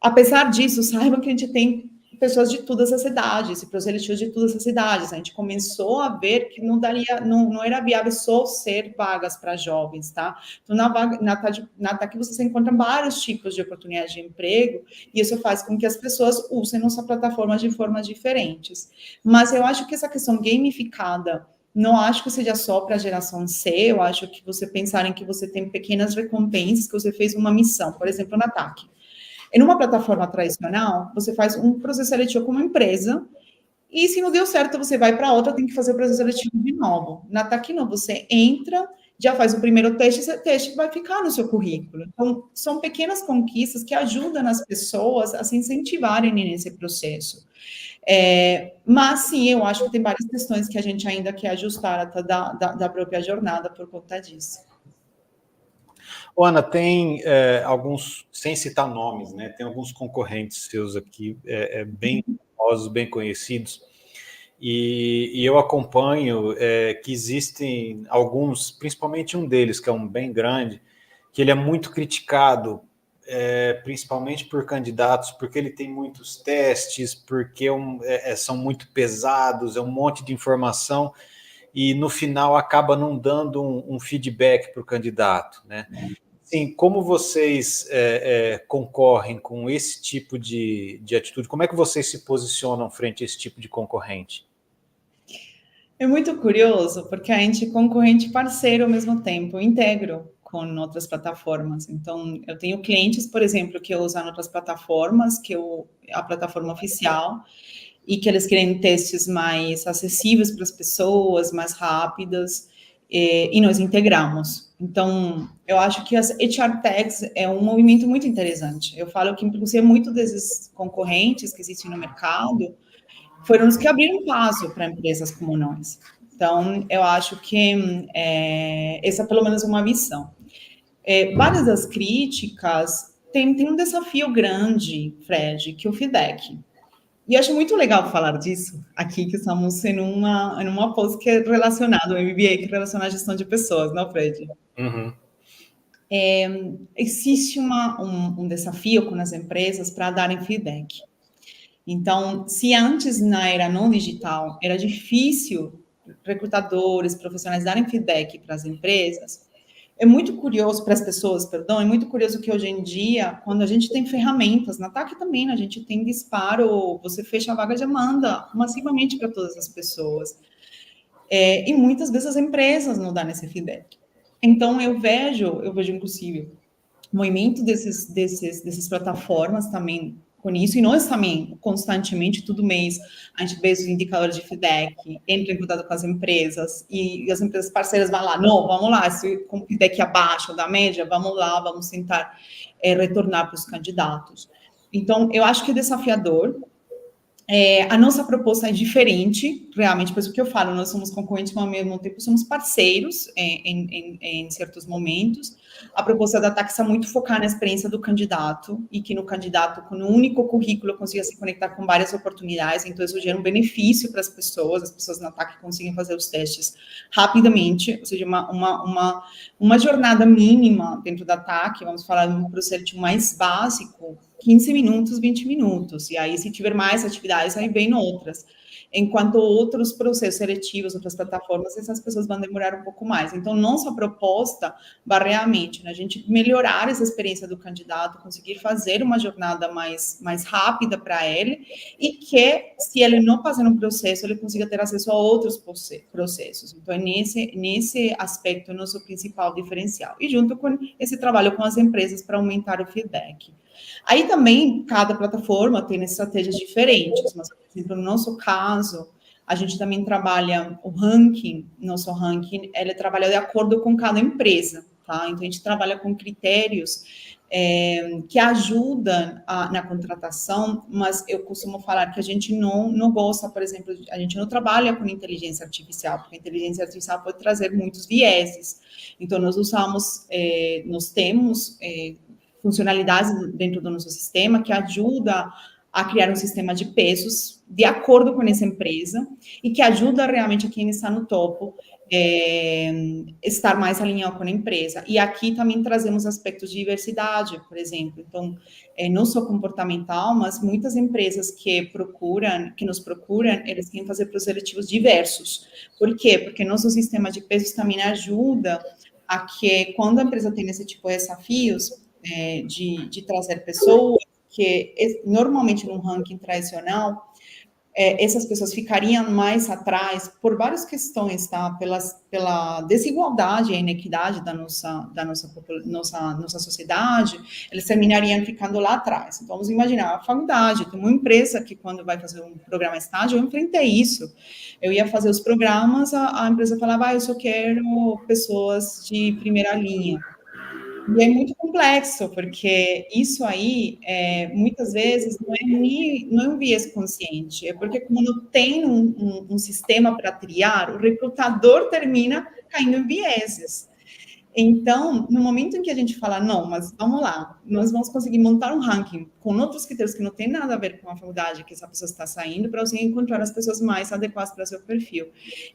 apesar disso, saibam que a gente tem pessoas de todas as idades, e proselitistas de todas as idades. A gente começou a ver que não era viável só ser vagas para jovens, tá? Então, na TAC você encontra vários tipos de oportunidades de emprego, e isso faz com que as pessoas usem nossa plataforma de formas diferentes. Mas eu acho que essa questão gamificada, não acho que seja só para a geração C, eu acho que você pensar em que você tem pequenas recompensas, que você fez uma missão, por exemplo, na TAC. Em uma plataforma tradicional, você faz um processo seletivo com uma empresa, e se não deu certo, você vai para outra, tem que fazer o processo seletivo de novo. Na TAC, não, você entra, já faz o primeiro teste, esse teste vai ficar no seu currículo. Então, são pequenas conquistas que ajudam as pessoas a se incentivarem nesse processo. Mas, sim, eu acho que tem várias questões que a gente ainda quer ajustar até da própria jornada por conta disso. Ana, tem alguns, sem citar nomes, né? Tem alguns concorrentes seus aqui, bem famosos, bem conhecidos, e eu acompanho que existem alguns, principalmente um deles, que é um bem grande, que ele é muito criticado, principalmente por candidatos, porque ele tem muitos testes, porque são muito pesados, é um monte de informação, e no final acaba não dando um feedback para o candidato, né? Sim, como vocês concorrem com esse tipo de atitude? Como é que vocês se posicionam frente a esse tipo de concorrente? É muito curioso, porque a gente é concorrente parceiro ao mesmo tempo, integro com outras plataformas. Então, eu tenho clientes, por exemplo, que usam outras plataformas, a plataforma oficial, e que eles querem testes mais acessíveis para as pessoas, mais rápidas, e nós integramos. Então, eu acho que as HR Tags é um movimento muito interessante. Eu falo que, inclusive, muitos desses concorrentes que existem no mercado foram os que abriram passo para empresas como nós. Então, eu acho que essa é pelo menos uma visão. Várias das críticas tem um desafio grande, Fred, que é o feedback. E acho muito legal falar disso aqui, que estamos em uma pós que é relacionada, um MBA que é relacionado à gestão de pessoas, não, Fred? Uhum. Existe um desafio com as empresas para darem feedback. Então, se antes na era não digital era difícil recrutadores, profissionais darem feedback para as empresas, é muito curioso para as pessoas, perdão, é muito curioso que hoje em dia, quando a gente tem ferramentas, na TAC também, a gente tem disparo, você fecha a vaga de manda massivamente para todas as pessoas. E muitas vezes as empresas não dão esse feedback. Então, eu vejo inclusive, o movimento dessas plataformas também com isso, e nós também, constantemente, todo mês, a gente vê os indicadores de feedback, entra em contato com as empresas, e as empresas parceiras vão lá, não, vamos lá, se com feedback abaixo da média, vamos lá, vamos tentar retornar para os candidatos. Então, eu acho que é desafiador. A nossa proposta é diferente, realmente, por isso que eu falo, nós somos concorrentes, mas ao mesmo tempo somos parceiros em certos momentos. A proposta da Taxa é muito focar na experiência do candidato, e que no candidato, com um único currículo, consiga se conectar com várias oportunidades, então isso gera um benefício para as pessoas na TAC conseguem fazer os testes rapidamente, ou seja, uma jornada mínima dentro da TAC, vamos falar de um processo mais básico, 15 minutos, 20 minutos. E aí, se tiver mais atividades, aí vem outras. Enquanto outros processos seletivos, outras plataformas, essas pessoas vão demorar um pouco mais. Então, nossa proposta vai realmente, né, a gente melhorar essa experiência do candidato, conseguir fazer uma jornada mais rápida para ele, e que, se ele não passar no processo, ele consiga ter acesso a outros processos. Então, é nesse aspecto, o nosso principal diferencial. E junto com esse trabalho com as empresas para aumentar o feedback. Aí também, cada plataforma tem estratégias diferentes, mas, por exemplo, no nosso caso, a gente também trabalha o ranking, nosso ranking, ele trabalha de acordo com cada empresa, tá? Então, a gente trabalha com critérios que ajudam na contratação, mas eu costumo falar que a gente não gosta, por exemplo, a gente não trabalha com inteligência artificial, porque a inteligência artificial pode trazer muitos vieses. Então, nós temos funcionalidades dentro do nosso sistema que ajuda a criar um sistema de pesos de acordo com essa empresa e que ajuda realmente quem está no topo estar mais alinhado com a empresa. E aqui também trazemos aspectos de diversidade, por exemplo. Então, não só comportamental, mas muitas empresas que nos procuram, eles querem fazer processos seletivos diversos. Por quê? Porque nosso sistema de pesos também ajuda a que, quando a empresa tem esse tipo de desafios, de trazer pessoas que normalmente no ranking tradicional, essas pessoas ficariam mais atrás por várias questões, tá? Pela desigualdade e inequidade da nossa sociedade, eles terminariam ficando lá atrás. Então, vamos imaginar, a faculdade, tem uma empresa que quando vai fazer um programa estágio, eu enfrentei isso. Eu ia fazer os programas, a empresa falava, eu só quero pessoas de primeira linha. E é muito complexo, porque isso aí, muitas vezes, não é um viés consciente, é porque como não tem um sistema para triar, o recrutador termina caindo em vieses. Então, no momento em que a gente fala, não, mas vamos lá, nós vamos conseguir montar um ranking com outros critérios que não tem nada a ver com a faculdade que essa pessoa está saindo, para você encontrar as pessoas mais adequadas para o seu perfil.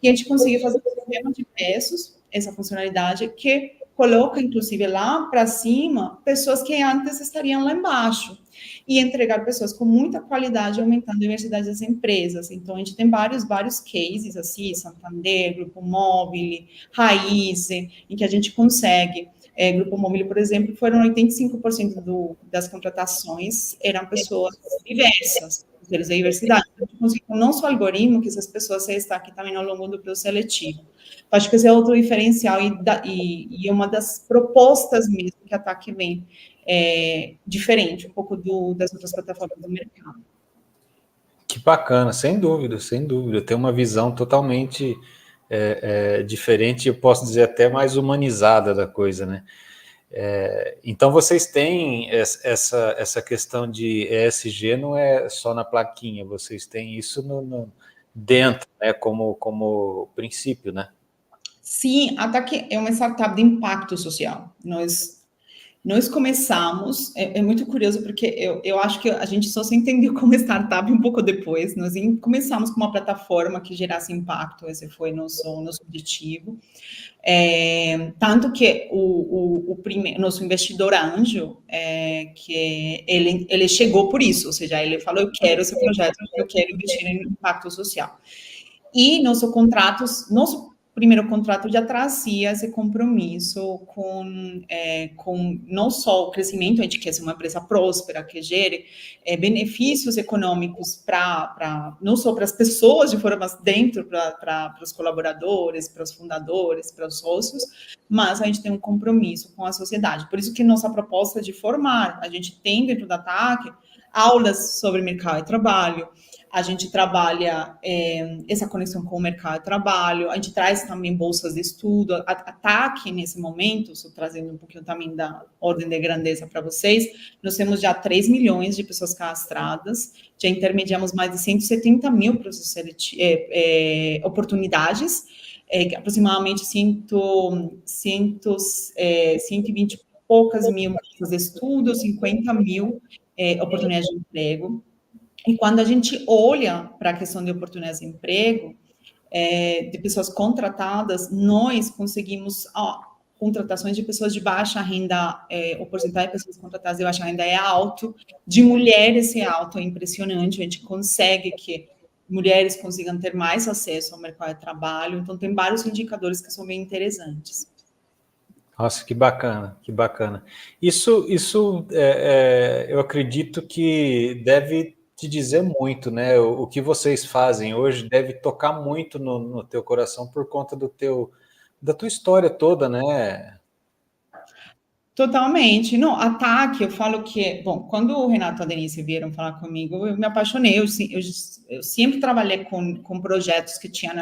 E a gente conseguiu fazer um sistema de pesos, essa funcionalidade, que coloca, inclusive, lá para cima, pessoas que antes estariam lá embaixo, e entregar pessoas com muita qualidade, aumentando a diversidade das empresas. Então, a gente tem vários cases, assim, Santander, Grupo Móvel, Raiz, em que a gente consegue. Grupo Móvel, por exemplo, foram 85% das contratações, eram pessoas diversas, eles da diversidade. A gente conseguiu não só algoritmo, que essas pessoas se destaquem também ao longo do processo seletivo. Acho que esse é outro diferencial e uma das propostas mesmo que a TAC vem diferente um pouco das outras plataformas do mercado. Que bacana, sem dúvida, sem dúvida. Tem uma visão totalmente diferente, eu posso dizer até mais humanizada da coisa, né? Então vocês têm essa questão de ESG, não é só na plaquinha, vocês têm isso dentro, né, como princípio, né? Sim, a TAC é uma startup de impacto social. Nós começamos, é muito curioso, porque eu acho que a gente só se entendeu como startup um pouco depois. Nós começamos com uma plataforma que gerasse impacto, esse foi nosso objetivo. Tanto que o nosso investidor anjo, que ele chegou por isso, ou seja, ele falou, eu quero esse projeto, eu quero investir em impacto social. E nosso primeiro contrato já trazia esse compromisso com não só o crescimento, a gente quer ser uma empresa próspera, que gere benefícios econômicos não só para as pessoas de fora, mas dentro para os colaboradores, para os fundadores, para os sócios, mas a gente tem um compromisso com a sociedade. Por isso que nossa proposta é de formar, a gente tem dentro da TAC aulas sobre mercado de trabalho, a gente trabalha essa conexão com o mercado de trabalho, a gente traz também bolsas de estudo, a TAC nesse momento, estou trazendo um pouquinho também da ordem de grandeza para vocês, nós temos já 3 milhões de pessoas cadastradas, já intermediamos mais de 170 mil oportunidades, aproximadamente 120 e poucas mil bolsas de estudo, 50 mil oportunidades de emprego. E quando a gente olha para a questão de oportunidades de emprego, de pessoas contratadas, nós conseguimos contratações de pessoas de baixa renda, o porcentagem de pessoas contratadas de baixa renda é alto, de mulheres é alto, é impressionante, a gente consegue que mulheres consigam ter mais acesso ao mercado de trabalho, então tem vários indicadores que são bem interessantes. Nossa, que bacana, que bacana. Isso eu acredito que deve te dizer muito, né? O que vocês fazem hoje deve tocar muito no teu coração por conta da tua história toda, né? Totalmente. Não, a TAC, eu falo que, bom, quando o Renato e a Denise vieram falar comigo, eu me apaixonei. Eu sempre trabalhei com projetos que tinham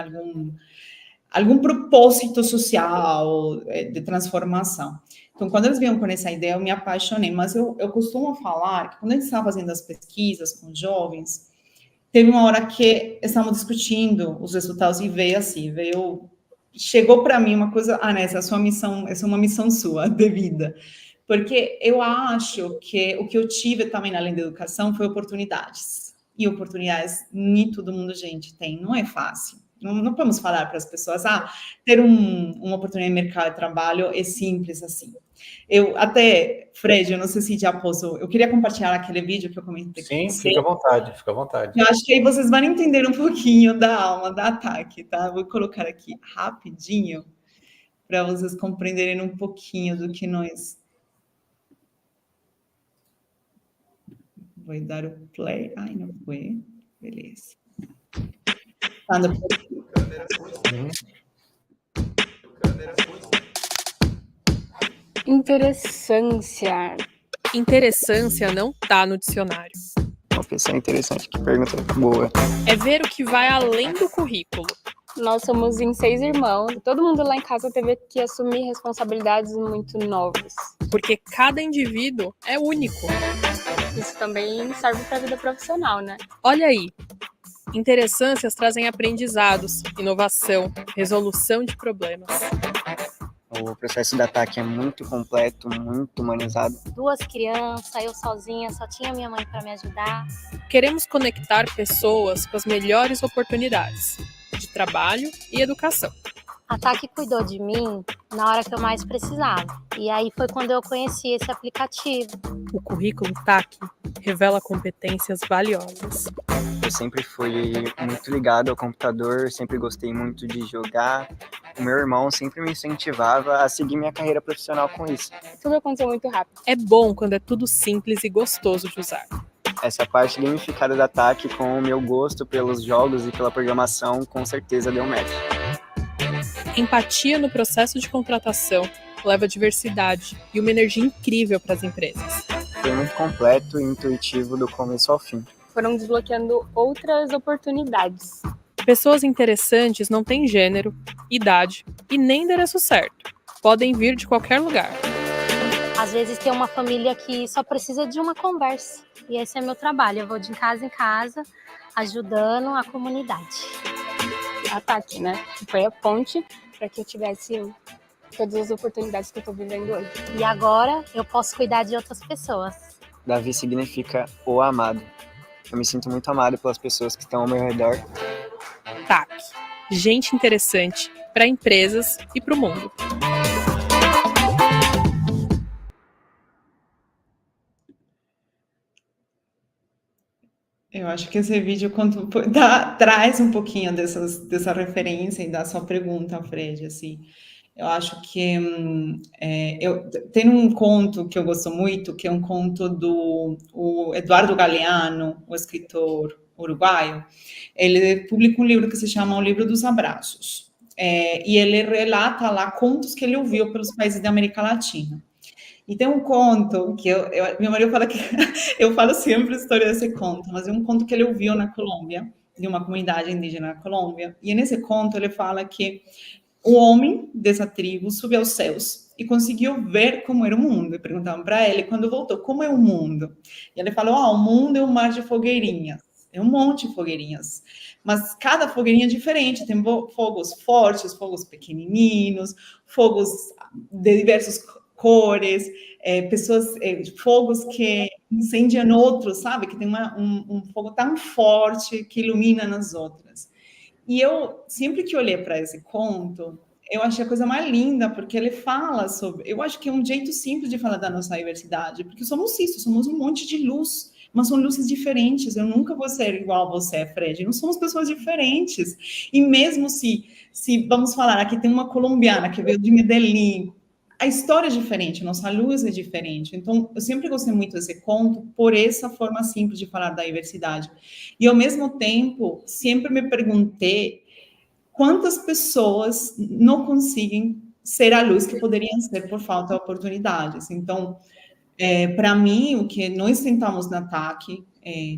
algum propósito social de transformação. Então, quando eles vieram com essa ideia, eu me apaixonei. Mas eu costumo falar que quando a gente estava fazendo as pesquisas com jovens, teve uma hora que estávamos discutindo os resultados e chegou para mim uma coisa, Nessa, essa é uma missão sua, de vida. Porque eu acho que o que eu tive também, além da educação, foi oportunidades. E oportunidades nem todo mundo, gente, tem. Não é fácil. Não podemos falar para as pessoas, ter uma oportunidade de mercado de trabalho é simples assim. Eu até, Fred, eu não sei se já posso. Eu queria compartilhar aquele vídeo que eu comentei com Sim, você. fica à vontade, fica à vontade. Eu acho que aí vocês vão entender um pouquinho da alma da Ataque, tá? Vou colocar aqui rapidinho para vocês compreenderem um pouquinho do que nós. Vou dar o play. Ai, não foi. Beleza. Tá no... Interessância. Interessância não tá no dicionário. Uma pessoa interessante, que pergunta boa. É ver o que vai além do currículo. Nós somos em 6 irmãos. Todo mundo lá em casa teve que assumir responsabilidades muito novas. Porque cada indivíduo é único. Isso também serve para a vida profissional, né? Olha aí. Interessâncias trazem aprendizados, inovação, resolução de problemas. O processo de ataque é muito completo, muito humanizado. 2 crianças, eu sozinha, só tinha minha mãe para me ajudar. Queremos conectar pessoas com as melhores oportunidades de trabalho e educação. A TAC cuidou de mim na hora que eu mais precisava. E aí foi quando eu conheci esse aplicativo. O currículo TAC revela competências valiosas. Eu sempre fui muito ligado ao computador, sempre gostei muito de jogar. O meu irmão sempre me incentivava a seguir minha carreira profissional com isso. Tudo aconteceu muito rápido. É bom quando é tudo simples e gostoso de usar. Essa parte gamificada da TAC, com o meu gosto pelos jogos e pela programação, com certeza deu match. Empatia no processo de contratação leva diversidade e uma energia incrível para as empresas. Foi muito completo e intuitivo do começo ao fim. Foram desbloqueando outras oportunidades. Pessoas interessantes não têm gênero, idade e nem endereço certo. Podem vir de qualquer lugar. Às vezes tem uma família que só precisa de uma conversa. E esse é meu trabalho. Eu vou de casa em casa, ajudando a comunidade. A TAC, né? Foi a ponte para que eu tivesse todas as oportunidades que eu estou vivendo hoje. E agora eu posso cuidar de outras pessoas. Davi significa o amado. Eu me sinto muito amado pelas pessoas que estão ao meu redor. TAC. Gente interessante para empresas e para o mundo. Eu acho que esse vídeo traz um pouquinho dessa referência e da sua pergunta, Fred, assim. Eu acho que tem um conto que eu gosto muito, que é um conto do o Eduardo Galeano, o escritor uruguaio. Ele publica um livro que se chama O Livro dos Abraços. E ele relata lá contos que ele ouviu pelos países da América Latina. E tem um conto que meu marido fala que eu falo sempre a história desse conto, mas é um conto que ele ouviu na Colômbia, de uma comunidade indígena na Colômbia. E nesse conto ele fala que o homem dessa tribo subiu aos céus e conseguiu ver como era o mundo. E perguntavam para ele, quando voltou, como é o mundo? E ele falou, o mundo é um mar de fogueirinhas. É um monte de fogueirinhas. Mas cada fogueirinha é diferente. Tem fogos fortes, fogos pequenininhos, fogos de diversas cores, fogos que incendiam outros, sabe? Que tem um fogo tão forte que ilumina nas outras. E eu, sempre que olhei para esse conto, eu achei a coisa mais linda, porque ele fala sobre... Eu acho que é um jeito simples de falar da nossa diversidade, porque somos isso, somos um monte de luz, mas são luzes diferentes. Eu nunca vou ser igual a você, Fred. Não somos pessoas diferentes. E mesmo se vamos falar, aqui tem uma colombiana que veio de Medellín, a história é diferente, a nossa luz é diferente. Então, eu sempre gostei muito desse conto por essa forma simples de falar da diversidade. E, ao mesmo tempo, sempre me perguntei quantas pessoas não conseguem ser a luz que poderiam ser por falta de oportunidades. Então, para mim, o que nós tentamos na TAC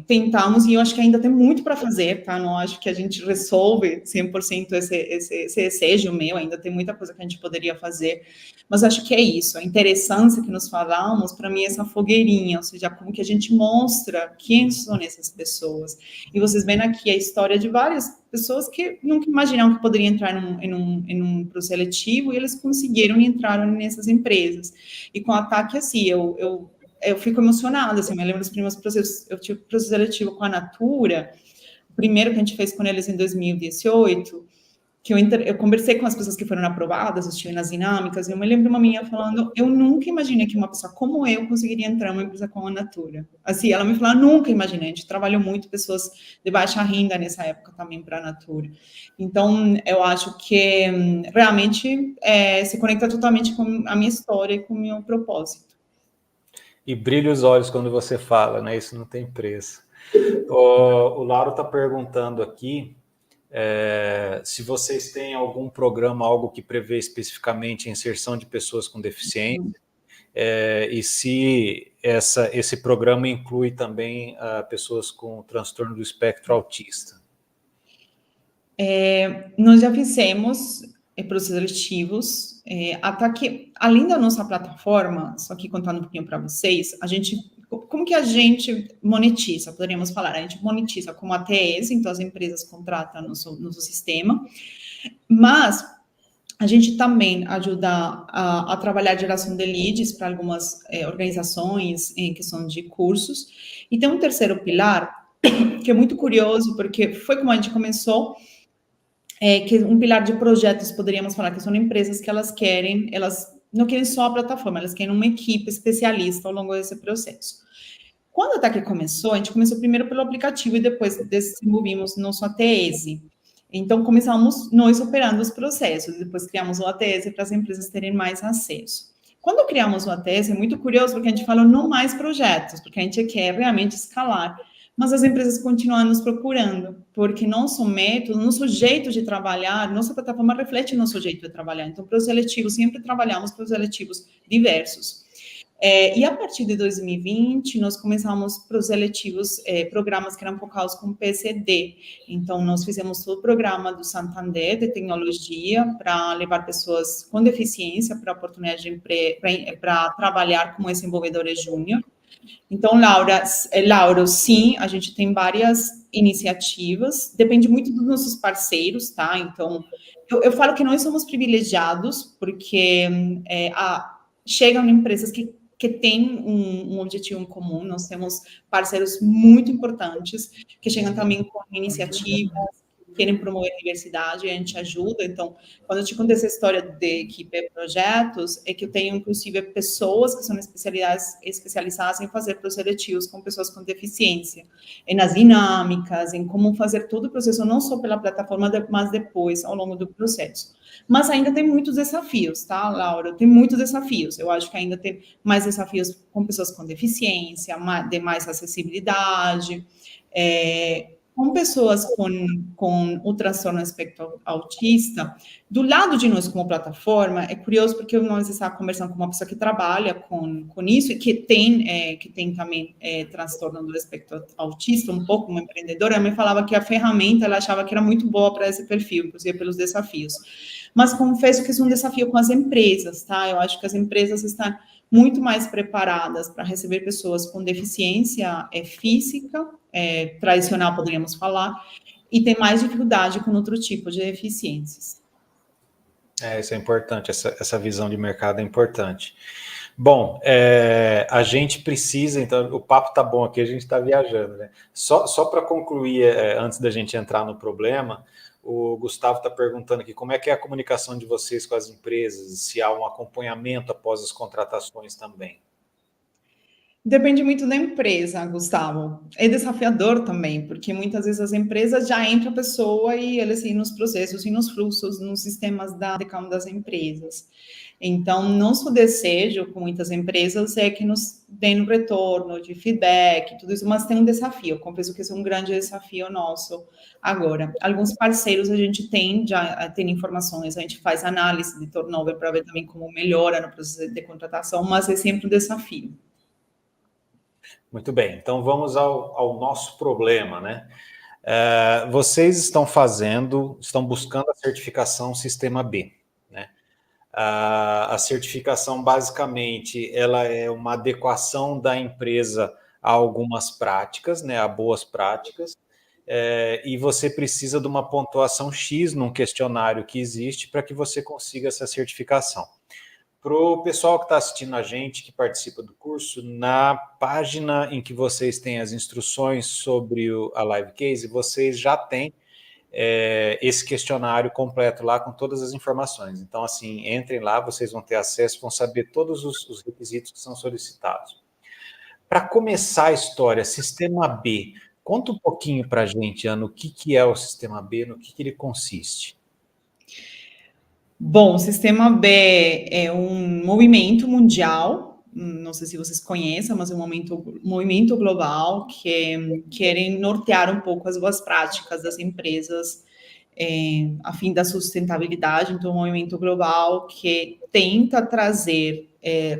tentamos, e eu acho que ainda tem muito para fazer, tá? Não acho que a gente resolve 100% esse desejo meu, ainda tem muita coisa que a gente poderia fazer, mas acho que é isso, a interessância que nós falamos, para mim, é essa fogueirinha, ou seja, como que a gente mostra quem são essas pessoas. E vocês veem aqui a história de várias pessoas que nunca imaginaram que poderiam entrar em um processo seletivo, e eles conseguiram e entraram nessas empresas. E com o ataque, assim, eu fico emocionada, assim, eu me lembro dos primeiros processos, eu tive processo seletivo com a Natura, o primeiro que a gente fez com eles em 2018, que eu conversei com as pessoas que foram aprovadas, estive nas dinâmicas, e eu me lembro uma menina falando, eu nunca imaginei que uma pessoa como eu conseguiria entrar numa empresa como a Natura. Assim, ela me falou, nunca imaginei, a gente trabalhou muito pessoas de baixa renda nessa época também para a Natura. Então, eu acho que realmente se conecta totalmente com a minha história e com o meu propósito. E brilha os olhos quando você fala, né? Isso não tem preço. O Lauro está perguntando aqui se vocês têm algum programa, algo que prevê especificamente a inserção de pessoas com deficiência, e se esse programa inclui também pessoas com transtorno do espectro autista. Nós já fizemos processos seletivos, até que, além da nossa plataforma, só que contando um pouquinho para vocês, como que a gente monetiza, poderíamos falar, a gente monetiza como ATS, então as empresas contratam nosso sistema, mas a gente também ajuda a trabalhar a geração de leads para algumas organizações em questão de cursos, e tem um terceiro pilar, que é muito curioso, porque foi como a gente começou, que um pilar de projetos, poderíamos falar, que são empresas que elas não querem só a plataforma, elas querem uma equipe especialista ao longo desse processo. Quando a Ataque começou, a gente começou primeiro pelo aplicativo e depois desenvolvimos nosso ATS. Então, começamos nós operando os processos, depois criamos o ATS para as empresas terem mais acesso. Quando criamos o ATS, é muito curioso, porque a gente falou não mais projetos, porque a gente quer realmente escalar, mas as empresas continuam nos procurando, porque nosso método, nosso jeito de trabalhar, nossa plataforma reflete nosso jeito de trabalhar. Então, para os seletivos, sempre trabalhamos para os seletivos diversos. E a partir de 2020, nós começamos para os seletivos programas que eram focados com PCD. Então, nós fizemos todo o programa do Santander de tecnologia para levar pessoas com deficiência para a oportunidade de emprego, para trabalhar como desenvolvedores júnior. Então, Lauro, sim, a gente tem várias iniciativas, depende muito dos nossos parceiros, tá? Então, eu falo que nós somos privilegiados, porque chegam empresas que têm um objetivo em comum, nós temos parceiros muito importantes, que chegam também com iniciativas, querem promover a diversidade, a gente ajuda. Então, quando eu te conto essa história de equipe e projetos, é que eu tenho, inclusive, pessoas que são especializadas em fazer processos seletivos com pessoas com deficiência, e nas dinâmicas, em como fazer todo o processo, não só pela plataforma, mas depois, ao longo do processo. Mas ainda tem muitos desafios, tá, Laura? Tem muitos desafios. Eu acho que ainda tem mais desafios com pessoas com deficiência, de mais acessibilidade, com pessoas com o transtorno espectro autista. Do lado de nós como plataforma, é curioso porque nós estamos conversando com uma pessoa que trabalha com isso e que tem também transtorno do espectro autista, um pouco uma empreendedora. Ela me falava que a ferramenta, ela achava que era muito boa para esse perfil, inclusive pelos desafios. Mas confesso que isso é um desafio com as empresas, tá? Eu acho que as empresas estão muito mais preparadas para receber pessoas com deficiência física, tradicional, poderíamos falar, e tem mais dificuldade com outro tipo de deficiências. Isso é importante, essa visão de mercado é importante. Bom, a gente precisa, então, o papo tá bom aqui, a gente está viajando, né? Só para concluir, antes da gente entrar no problema, o Gustavo está perguntando aqui como é que é a comunicação de vocês com as empresas, se há um acompanhamento após as contratações também. Depende muito da empresa, Gustavo. É desafiador também, porque muitas vezes as empresas já entram a pessoa e eles assim, nos processos e nos fluxos, nos sistemas de cada uma das empresas. Então, nosso desejo com muitas empresas é que nos deem um retorno de feedback, tudo isso, mas tem um desafio. Eu confesso que esse é um grande desafio nosso agora. Alguns parceiros a gente já tem informações, a gente faz análise de turnover para ver também como melhora no processo de contratação, mas é sempre um desafio. Muito bem, então vamos ao nosso problema, né? Vocês estão buscando a certificação Sistema B, né? A certificação, basicamente, ela é uma adequação da empresa a algumas práticas, né, a boas práticas, e você precisa de uma pontuação X num questionário que existe para que você consiga essa certificação. Para o pessoal que está assistindo a gente, que participa do curso, na página em que vocês têm as instruções sobre a Live Case, vocês já têm esse questionário completo lá com todas as informações. Então, assim, entrem lá, vocês vão ter acesso, vão saber todos os requisitos que são solicitados. Para começar a história, Sistema B, conta um pouquinho para a gente, Ana, o que é o Sistema B, no que ele consiste. Bom, o Sistema B é um movimento mundial, não sei se vocês conhecem, mas é um movimento global que querem nortear um pouco as boas práticas das empresas a fim da sustentabilidade. Então, um movimento global que tenta trazer,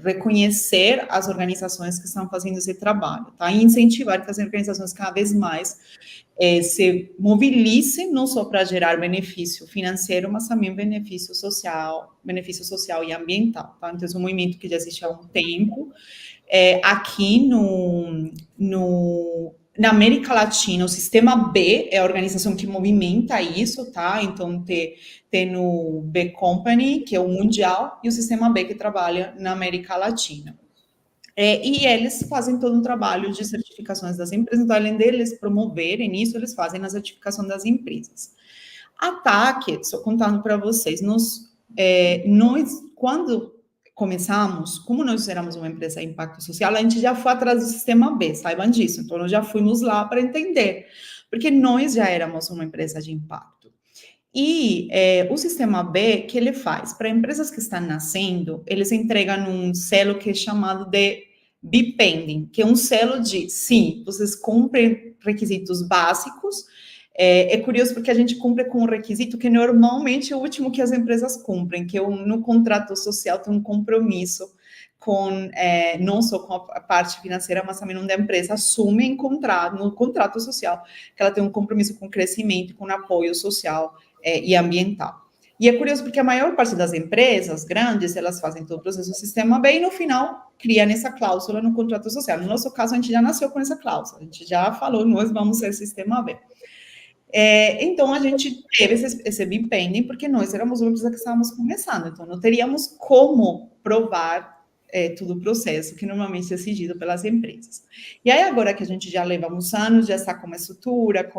reconhecer as organizações que estão fazendo esse trabalho, tá? E incentivar que as organizações cada vez mais se mobilizem, não só para gerar benefício financeiro, mas também benefício social e ambiental, tá? Então, é um movimento que já existe há um tempo. Aqui na América Latina, o Sistema B é a organização que movimenta isso, tá? Então, tem o B Company, que é o mundial, e o Sistema B que trabalha na América Latina. E eles fazem todo um trabalho de certificações das empresas. Então, além deles promoverem isso, eles fazem a certificação das empresas. A TAC, só contando para vocês, nós, quando começamos, como nós éramos uma empresa de impacto social, a gente já foi atrás do Sistema B, saibam disso. Então, nós já fomos lá para entender, porque nós já éramos uma empresa de impacto. E o Sistema B, que ele faz? Para empresas que estão nascendo, eles entregam um selo que é chamado de B-Pending, que é um selo de, sim, vocês cumprem requisitos básicos. É curioso porque a gente cumpre com um requisito que normalmente é o último que as empresas cumprem, que no contrato social tem um compromisso com, não só com a parte financeira, mas também onde a empresa assume no contrato social, que ela tem um compromisso com crescimento, com apoio social e ambiental. E é curioso porque a maior parte das empresas grandes, elas fazem todo o processo do Sistema B e no final criam essa cláusula no contrato social. No nosso caso, a gente já nasceu com essa cláusula, a gente já falou, nós vamos ser Sistema B. Então, a gente teve esse B-Pending porque nós éramos uma empresa que estávamos começando, então não teríamos como provar todo o processo que normalmente é exigido pelas empresas. E aí, agora que a gente já leva uns anos, já está com uma estrutura,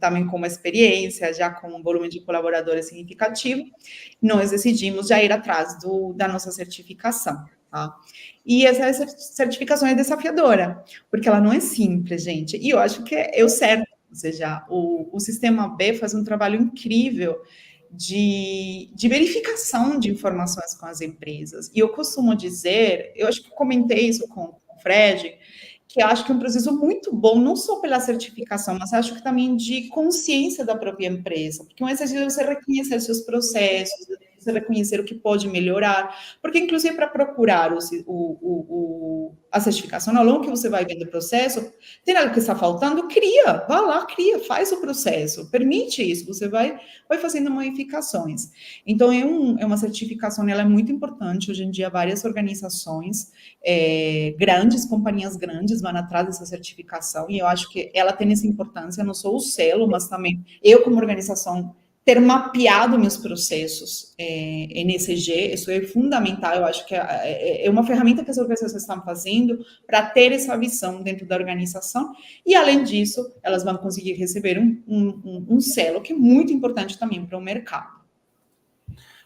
também com uma experiência, já com um volume de colaboradores significativo, nós decidimos já ir atrás da nossa certificação, tá? E essa certificação é desafiadora, porque ela não é simples, gente, e eu acho que é o certo. Ou seja, o Sistema B faz um trabalho incrível de verificação de informações com as empresas. E eu costumo dizer, eu acho que comentei isso com o Fred, que eu acho que é um processo muito bom, não só pela certificação, mas acho que também de consciência da própria empresa, porque um exercício é você reconhecer seus processos, você reconhecer o que pode melhorar, porque inclusive para procurar a certificação, ao longo que você vai vendo o processo, tem algo que está faltando, vá lá, faz o processo, permite isso, você vai fazendo modificações. Então, é uma certificação, ela é muito importante, hoje em dia várias organizações grandes, companhias grandes vão atrás dessa certificação, e eu acho que ela tem essa importância, não só o selo, mas também eu como organização ter mapeado meus processos NSG, isso é fundamental, eu acho que é uma ferramenta que as organizações estão fazendo para ter essa visão dentro da organização, e além disso, elas vão conseguir receber um selo, que é muito importante também para o mercado.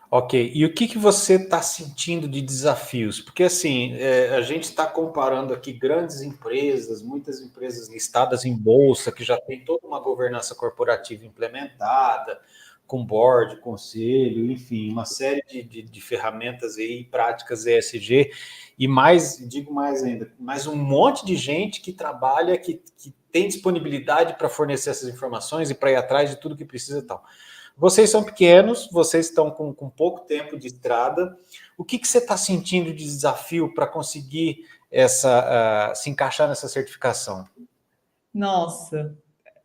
Ok, e o que você está sentindo de desafios? Porque, assim, a gente está comparando aqui grandes empresas, muitas empresas listadas em bolsa, que já tem toda uma governança corporativa implementada, com board, conselho, enfim, uma série de ferramentas e práticas ESG, e digo mais ainda, mais um monte de gente que trabalha, que tem disponibilidade para fornecer essas informações e para ir atrás de tudo que precisa e tal. Vocês são pequenos, vocês estão com pouco tempo de estrada. O que você está sentindo de desafio para conseguir se encaixar nessa certificação? Nossa,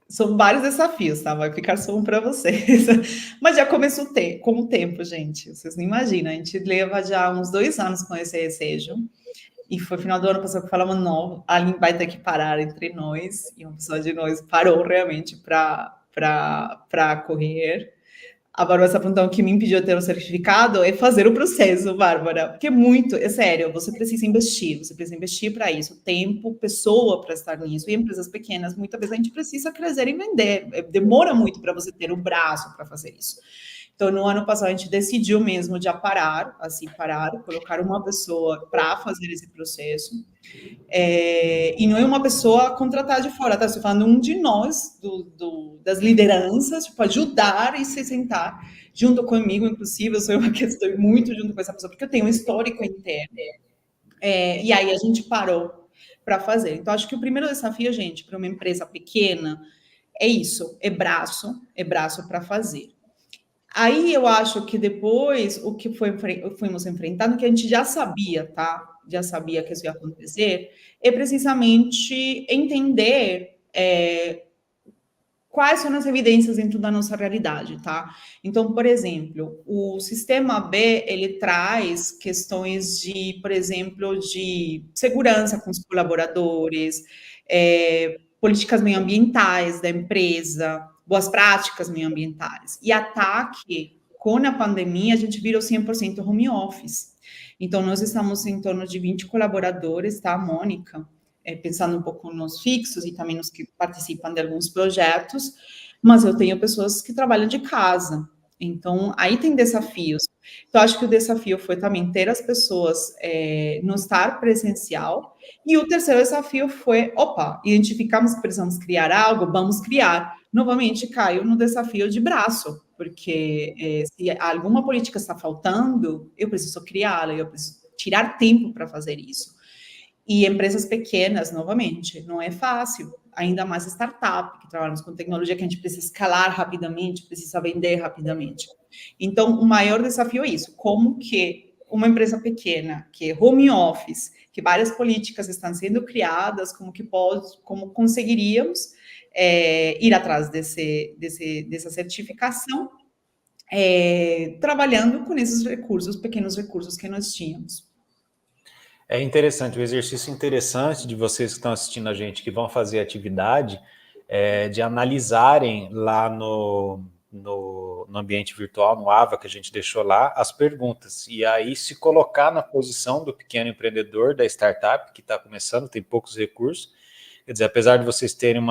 são vários desafios, tá? Vai ficar só um para vocês. Mas já começou com o tempo, gente. Vocês não imaginam. A gente leva já uns 2 anos com esse desejo. E foi final do ano passado que falamos, não, alguém vai ter que parar entre nós. E uma pessoa de nós parou realmente para correr. A Bárbara está perguntando o que me impediu de ter um certificado é fazer o processo, Bárbara. Porque é sério, você precisa investir para isso, tempo, pessoa para estar nisso. E empresas pequenas, muitas vezes a gente precisa crescer e vender. Demora muito para você ter o braço para fazer isso. Então, no ano passado, a gente decidiu mesmo já parar, colocar uma pessoa para fazer esse processo. E não é uma pessoa contratada de fora, tá? Estou falando um de nós, das lideranças, tipo, ajudar e se sentar junto comigo, inclusive, eu sou uma que estou muito junto com essa pessoa, porque eu tenho um histórico interno. E aí a gente parou para fazer. Então, acho que o primeiro desafio, gente, para uma empresa pequena, é isso, é braço para fazer. Aí eu acho que depois o que fomos enfrentando, que a gente já sabia, tá? Já sabia que isso ia acontecer, é precisamente entender quais são as evidências dentro da nossa realidade, tá? Então, por exemplo, o sistema B, ele traz questões de, por exemplo, de segurança com os colaboradores, políticas meioambientais da empresa, boas práticas meioambientais. E ataque, com a pandemia, a gente virou 100% home office. Então, nós estamos em torno de 20 colaboradores, tá, Mônica? Pensando um pouco nos fixos e também nos que participam de alguns projetos, mas eu tenho pessoas que trabalham de casa. Então, aí tem desafios. Então, acho que o desafio foi também ter as pessoas no estar presencial. E o terceiro desafio foi, identificamos que precisamos criar algo, vamos criar. Novamente, caiu no desafio de braço, porque se alguma política está faltando, eu preciso criá-la, eu preciso tirar tempo para fazer isso. E empresas pequenas, novamente, não é fácil, ainda mais startup, que trabalhamos com tecnologia que a gente precisa escalar rapidamente, precisa vender rapidamente. Então, o maior desafio é isso, como que uma empresa pequena, que é home office, que várias políticas estão sendo criadas, como conseguiríamos ir atrás dessa certificação, trabalhando com esses recursos, pequenos recursos que nós tínhamos. É interessante, o exercício interessante de vocês que estão assistindo a gente, que vão fazer atividade, de analisarem lá no ambiente virtual, no AVA que a gente deixou lá, as perguntas. E aí se colocar na posição do pequeno empreendedor, da startup, que está começando, tem poucos recursos. Quer dizer, apesar de vocês terem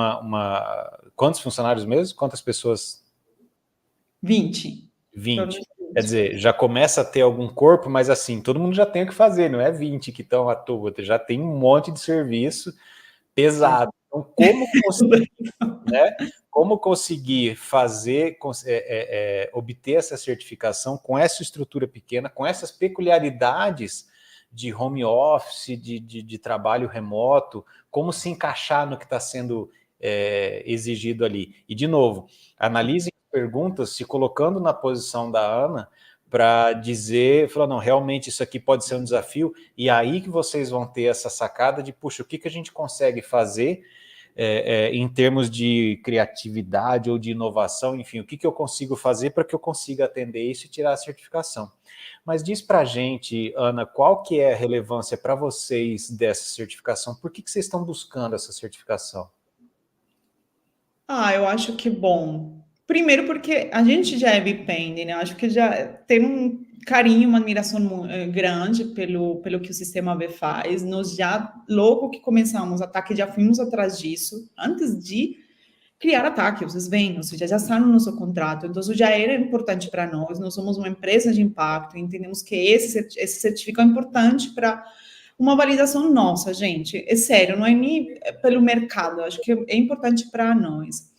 Quantos funcionários mesmo? Quantas pessoas? 20. 20. Quer dizer, já começa a ter algum corpo, mas assim, todo mundo já tem o que fazer, não é 20 que estão à toa, já tem um monte de serviço pesado. Então, como conseguir fazer, obter essa certificação com essa estrutura pequena, com essas peculiaridades de home office, de trabalho remoto, como se encaixar no que está sendo exigido ali. E, de novo, analisem perguntas, se colocando na posição da Ana, para dizer, falar, não, realmente isso aqui pode ser um desafio, e aí que vocês vão ter essa sacada de, puxa, o que a gente consegue fazer em termos de criatividade ou de inovação, enfim, o que eu consigo fazer para que eu consiga atender isso e tirar a certificação. Mas diz para a gente, Ana, qual que é a relevância para vocês dessa certificação? Por que vocês estão buscando essa certificação? Eu acho que bom. Primeiro porque a gente já é VPEND, né? Eu acho que já tem um carinho, uma admiração grande pelo que o Sistema B faz. Nós já, logo que começamos o ataque, já fomos atrás disso, antes de criar ataque, vocês veem, ou seja, já está no nosso contrato, então isso já era importante para nós somos uma empresa de impacto, entendemos que esse certificado é importante para uma validação nossa, gente, é sério, não é nem pelo mercado, acho que é importante para nós.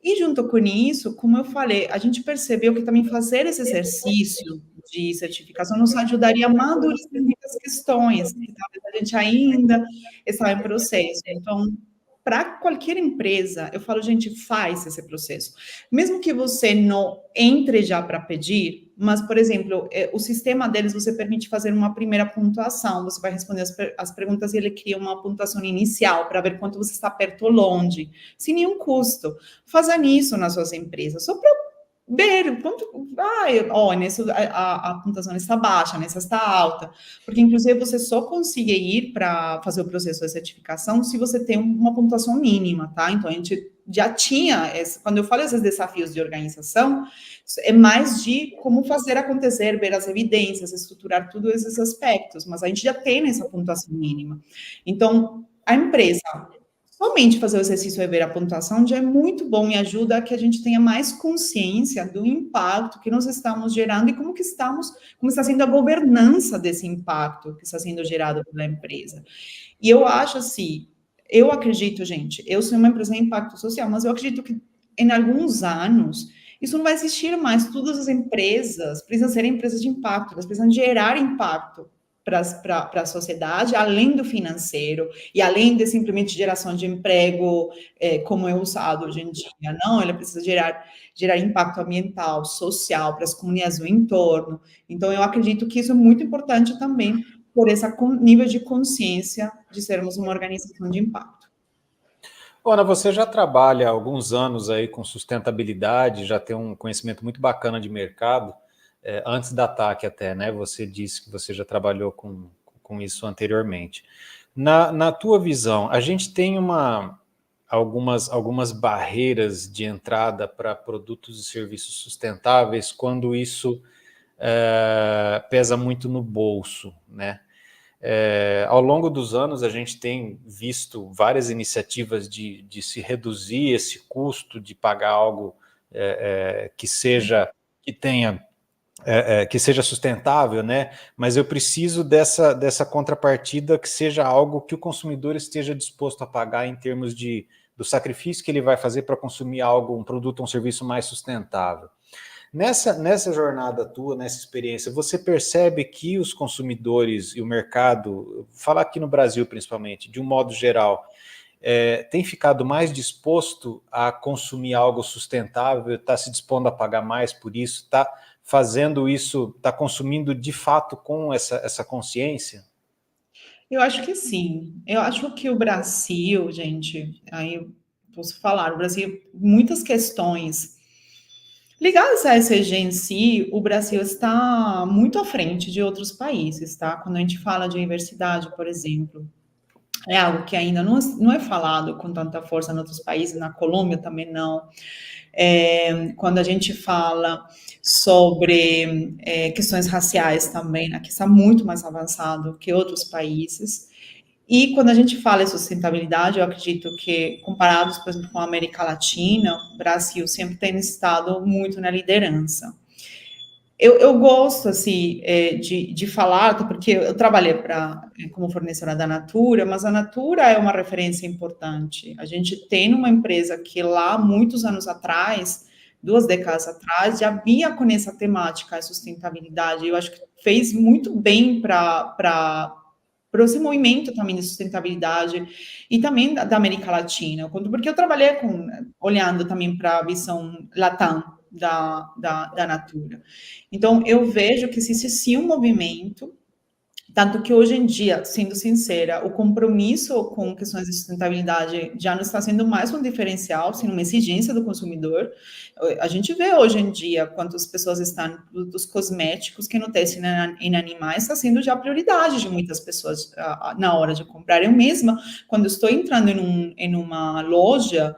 E junto com isso, como eu falei, a gente percebeu que também fazer esse exercício de certificação nos ajudaria a amadurecer muitas questões, que talvez a gente ainda está em processo. Então, para qualquer empresa, eu falo, gente, faz esse processo. Mesmo que você não entre já para pedir, mas, por exemplo, o sistema deles, você permite fazer uma primeira pontuação, você vai responder as perguntas e ele cria uma pontuação inicial para ver quanto você está perto ou longe, sem nenhum custo. Faça isso nas suas empresas, só para ver quanto, a pontuação está baixa, nessa está alta, porque inclusive você só consegue ir para fazer o processo de certificação se você tem uma pontuação mínima, tá? Então a gente já tinha, quando eu falo esses desafios de organização, é mais de como fazer acontecer, ver as evidências, estruturar todos esses aspectos, mas a gente já tem essa pontuação mínima. Então, a empresa somente fazer o exercício de ver a pontuação já é muito bom e ajuda a que a gente tenha mais consciência do impacto que nós estamos gerando e como está sendo a governança desse impacto que está sendo gerado pela empresa. E eu acho assim, eu acredito, gente, eu sou uma empresa de impacto social, mas eu acredito que em alguns anos isso não vai existir mais. Todas as empresas precisam ser empresas de impacto, elas precisam gerar impacto para a sociedade, além do financeiro, e além de simplesmente geração de emprego, como é usado hoje em dia. Não, ela precisa gerar impacto ambiental, social, para as comunidades do entorno. Então, eu acredito que isso é muito importante também, por esse nível de consciência de sermos uma organização de impacto. Ana, você já trabalha há alguns anos aí com sustentabilidade, já tem um conhecimento muito bacana de mercado, antes da TAC até, né? Você disse que você já trabalhou com isso anteriormente. Na tua visão, a gente tem algumas barreiras de entrada para produtos e serviços sustentáveis quando isso pesa muito no bolso, né? Ao longo dos anos, a gente tem visto várias iniciativas de se reduzir esse custo, de pagar algo que seja sustentável, né? Mas eu preciso dessa contrapartida que seja algo que o consumidor esteja disposto a pagar em termos do sacrifício que ele vai fazer para consumir algo, um produto, um serviço mais sustentável. Nessa jornada tua, nessa experiência, você percebe que os consumidores e o mercado, falar aqui no Brasil principalmente, de um modo geral, tem ficado mais disposto a consumir algo sustentável, está se dispondo a pagar mais por isso, está fazendo isso, está consumindo de fato com essa consciência? Eu acho que sim. Eu acho que o Brasil, gente, aí eu posso falar, o Brasil, muitas questões ligadas a ESG em si, o Brasil está muito à frente de outros países, tá? Quando a gente fala de diversidade, por exemplo, é algo que ainda não é falado com tanta força em outros países, na Colômbia também não. Quando a gente fala sobre questões raciais também, aqui está muito mais avançado que outros países. E quando a gente fala em sustentabilidade, eu acredito que, comparados, por exemplo, com a América Latina, o Brasil sempre tem estado muito na liderança. Eu gosto, assim, de falar, porque eu trabalhei como fornecedora da Natura, mas a Natura é uma referência importante. A gente tem uma empresa que lá, muitos anos atrás, 2 décadas atrás, já vinha com essa temática, a sustentabilidade. Eu acho que fez muito bem para esse movimento também de sustentabilidade e também da América Latina, porque eu trabalhei olhando também para a visão Latam da Natura. Então, eu vejo que existe sim um movimento, tanto que hoje em dia, sendo sincera, o compromisso com questões de sustentabilidade já não está sendo mais um diferencial, sendo uma exigência do consumidor. A gente vê hoje em dia quantas pessoas estão dos cosméticos que no teste em animais está sendo já prioridade de muitas pessoas na hora de comprar. Eu mesma, quando estou entrando em uma loja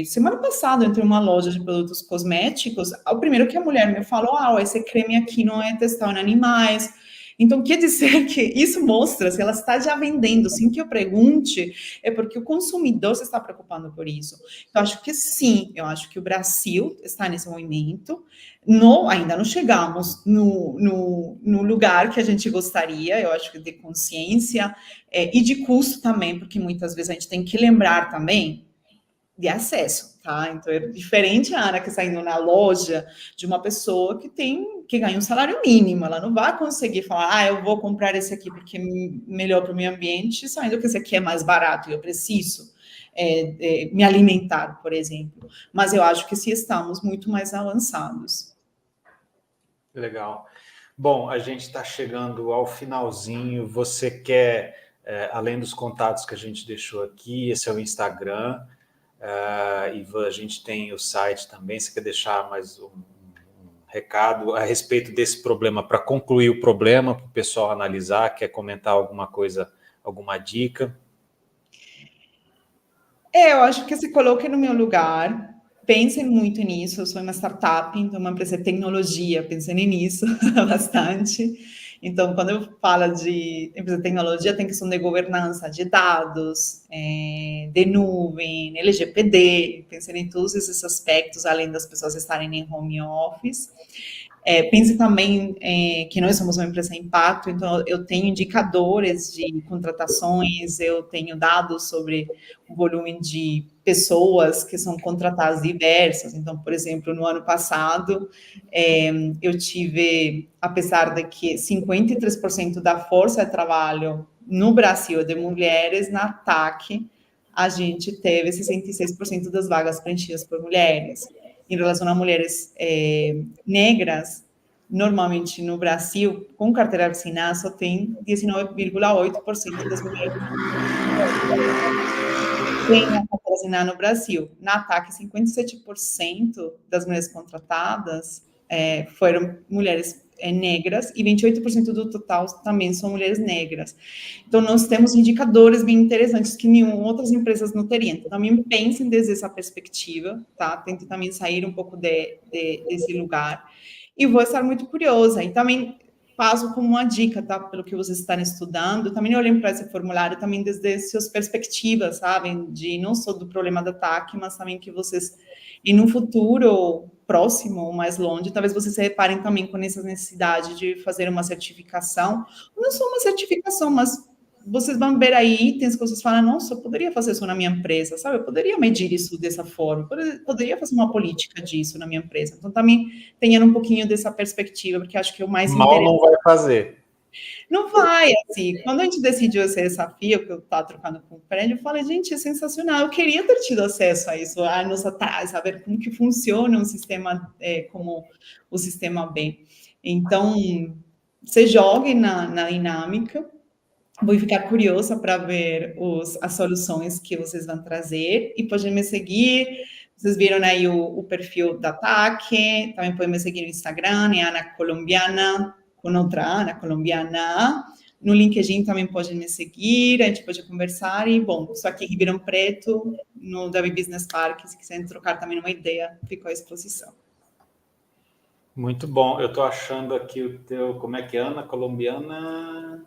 semana passada, eu entrei em uma loja de produtos cosméticos, o primeiro que a mulher me falou, esse creme aqui não é testado em animais. Então, quer dizer que isso mostra, se ela está já vendendo, sem que eu pergunte, é porque o consumidor se está preocupando por isso. Então, acho que sim, eu acho que o Brasil está nesse movimento, ainda não chegamos no lugar que a gente gostaria, eu acho que de consciência e de custo também, porque muitas vezes a gente tem que lembrar também de acesso, tá? Então, é diferente a Ana que está indo na loja de uma pessoa que ganha um salário mínimo, ela não vai conseguir falar, eu vou comprar esse aqui porque é melhor para o meio ambiente, sabendo que esse aqui é mais barato e eu preciso. me alimentar, por exemplo. Mas eu acho que sim, estamos muito mais avançados. Legal. Bom, a gente está chegando ao finalzinho. Você quer, além dos contatos que a gente deixou aqui, esse é o Instagram, e a gente tem o site também. Você quer deixar mais um recado a respeito desse problema, para concluir o problema, para o pessoal analisar? Quer comentar alguma coisa, alguma dica? Eu acho que se coloquem no meu lugar, pensem muito nisso. Eu sou uma startup, então uma empresa de tecnologia, pensem nisso bastante. Então, quando eu falo de empresa de tecnologia, tem questão de governança de dados, de nuvem, LGPD, pensem em todos esses aspectos, além das pessoas estarem em home office. Pense também que nós somos uma empresa de impacto, então eu tenho indicadores de contratações, eu tenho dados sobre o volume de pessoas que são contratadas diversas. Então, por exemplo, no ano passado, eu tive, apesar de que 53% da força de trabalho no Brasil de mulheres, na TAC, a gente teve 66% das vagas preenchidas por mulheres. Em relação a mulheres negras, normalmente no Brasil, com carteira assinada, só tem 19,8% das mulheres tem a carteira assinada no Brasil. Na ATAC, 57% das mulheres contratadas foram mulheres negras e 28% do total também são mulheres negras. Então, nós temos indicadores bem interessantes que nenhuma outras empresas não teriam. Então, também pensem desde essa perspectiva, tá? Tentem também sair um pouco desse lugar. E vou estar muito curiosa. E também passo como uma dica, tá? Pelo que vocês estão estudando, também olhem para esse formulário também desde suas perspectivas, sabem? De não só do problema do ataque, mas também que vocês, e no futuro próximo ou mais longe, talvez vocês se reparem também com essa necessidade de fazer uma certificação. Não só uma certificação, mas vocês vão ver aí itens que vocês falam, nossa, eu poderia fazer isso na minha empresa, sabe? Eu poderia medir isso dessa forma, poderia fazer uma política disso na minha empresa. Então, também tenham um pouquinho dessa perspectiva, porque acho que o mais mal não vai fazer. Não vai, assim, quando a gente decidiu esse desafio, que eu estava trocando com o Fred, eu falei, gente, é sensacional, eu queria ter tido acesso a isso anos atrás, saber como que funciona um sistema como o sistema B. Então, você jogue na dinâmica, vou ficar curiosa para ver as soluções que vocês vão trazer, e podem me seguir. Vocês viram aí o perfil da TAC, também podem me seguir no Instagram, é Ana Colombiana, com outra Ana Colombiana. No LinkedIn também podem me seguir, a gente pode conversar. E, bom, estou aqui em Ribeirão Preto, no Davi Business Park, se quiserem trocar também uma ideia, fico à disposição. Muito bom. Eu estou achando aqui o teu, como é que é, Ana Colombiana?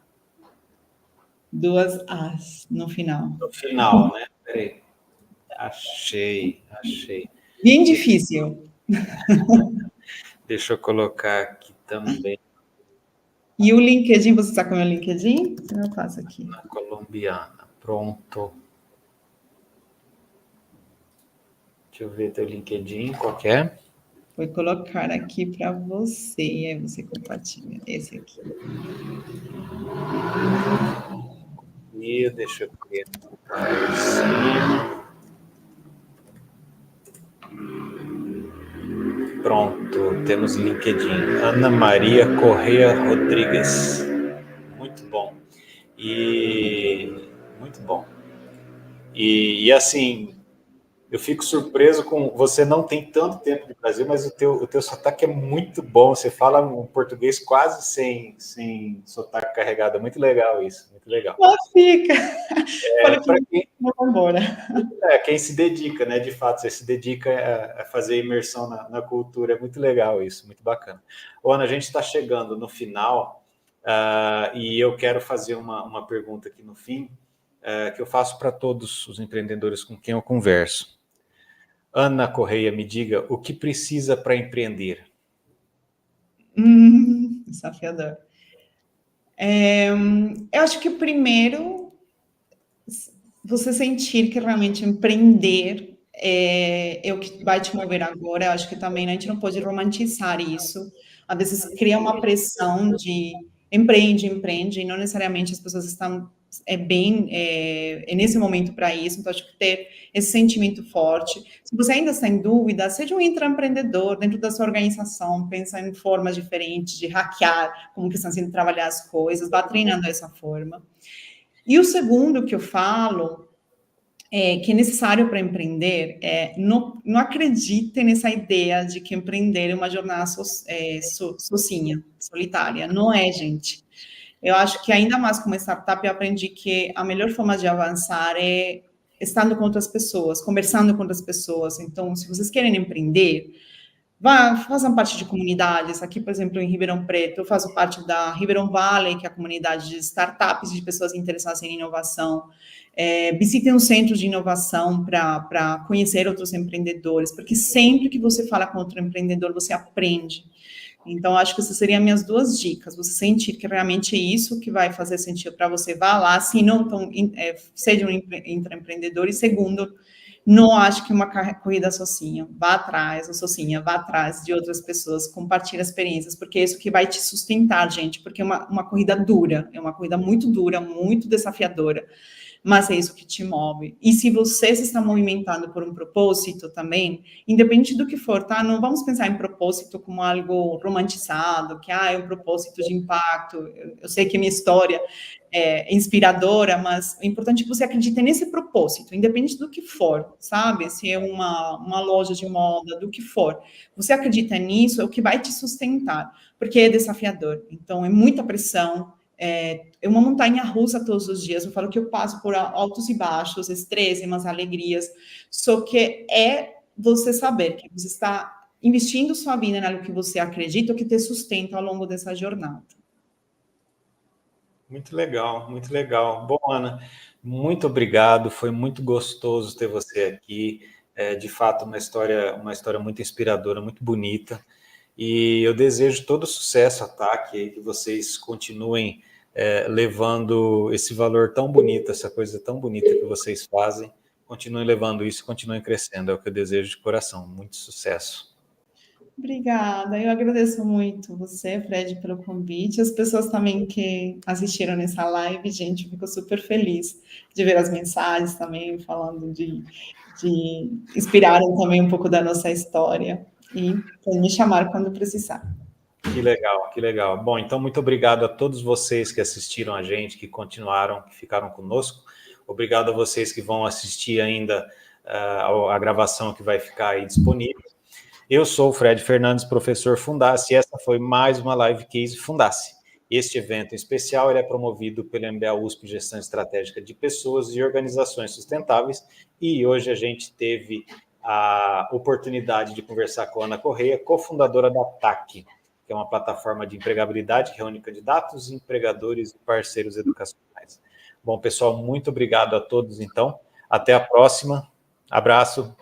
2 As no final. No final, né? Peraí. Achei. Bem difícil. Deixa eu colocar aqui também. E o LinkedIn, você está com o meu LinkedIn? Eu faço aqui. Na colombiana. Pronto. Deixa eu ver teu LinkedIn, qual que é? Vou colocar aqui para você, e aí você compartilha esse aqui. E deixa eu ver. Pronto, temos LinkedIn. Ana Maria Correia Rodrigues. Muito bom. Muito bom. E assim, eu fico surpreso com... Você não tem tanto tempo de Brasil, mas o teu sotaque é muito bom. Você fala um português quase sem sotaque carregado. É muito legal isso, muito legal. Mas fica. Quem se dedica, né? De fato, você se dedica a fazer imersão na cultura. É muito legal isso, muito bacana. Ana, a gente está chegando no final e eu quero fazer uma pergunta aqui no fim, que eu faço para todos os empreendedores com quem eu converso. Ana Correia, me diga o que precisa para empreender? Desafiador. Eu acho que primeiro, você sentir que realmente empreender é o que vai te mover agora. Eu acho que também a gente não pode romantizar isso. Às vezes cria uma pressão de empreende, e não necessariamente as pessoas estão é nesse momento para isso, então acho que ter esse sentimento forte. Se você ainda está em dúvida, seja um intraempreendedor dentro da sua organização, pensa em formas diferentes de hackear, como que estão sendo trabalhar as coisas, vá treinando dessa forma. E o segundo que eu falo que é necessário para empreender não acreditem nessa ideia de que empreender é uma jornada sozinha, solitária. Não é, gente. Eu acho que ainda mais como startup eu aprendi que a melhor forma de avançar é estando com outras pessoas, conversando com outras pessoas. Então, se vocês querem empreender, façam parte de comunidades. Aqui, por exemplo, em Ribeirão Preto, eu faço parte da Ribeirão Valley, que é a comunidade de startups, de pessoas interessadas em inovação. Visitem um centro de inovação para conhecer outros empreendedores, porque sempre que você fala com outro empreendedor, você aprende. Então, acho que essas seriam as minhas 2 dicas. Você sentir que realmente é isso que vai fazer sentido para você, vá lá. Se não, então, seja um intraempreendedor. E segundo, não acho que uma corrida sozinha. Vá atrás, ou sozinha, vá atrás de outras pessoas, compartilhe experiências, porque é isso que vai te sustentar, gente. Porque é uma corrida dura, é uma corrida muito dura, muito desafiadora. Mas é isso que te move. E se você se está movimentando por um propósito também, independente do que for, tá? Não vamos pensar em propósito como algo romantizado, que é um propósito de impacto. Eu sei que a minha história é inspiradora, mas é importante que você acredite nesse propósito, independente do que for, sabe? Se é uma loja de moda, do que for. Você acredita nisso, é o que vai te sustentar, porque é desafiador. Então, é muita pressão, é uma montanha russa todos os dias. Eu falo que eu passo por altos e baixos, estresse, umas alegrias. Só que você saber que você está investindo sua vida em algo que você acredita, que te sustenta ao longo dessa jornada. Muito legal, muito legal. Bom, Ana, muito obrigado. Foi muito gostoso ter você aqui. De fato, uma história muito inspiradora, muito bonita. E eu desejo todo sucesso à TAC, que vocês continuem levando esse valor tão bonito, essa coisa tão bonita que vocês fazem, continuem levando isso, continuem crescendo, é o que eu desejo de coração. Muito sucesso. Obrigada, eu agradeço muito você, Fred, pelo convite, as pessoas também que assistiram nessa live, gente, eu fico super feliz de ver as mensagens também, falando de inspirarem também um pouco da nossa história, e podem me chamar quando precisar. Que legal, que legal. Bom, então muito obrigado a todos vocês que assistiram a gente, que continuaram, que ficaram conosco. Obrigado a vocês que vão assistir ainda a gravação que vai ficar aí disponível. Eu sou o Fred Fernandes, professor Fundace, e essa foi mais uma Live Case Fundace. Este evento em especial ele é promovido pelo MBA USP Gestão Estratégica de Pessoas e Organizações Sustentáveis, e hoje a gente teve a oportunidade de conversar com a Ana Correia, cofundadora da TAC, que é uma plataforma de empregabilidade que reúne candidatos, empregadores e parceiros educacionais. Bom, pessoal, muito obrigado a todos, então. Até a próxima. Abraço.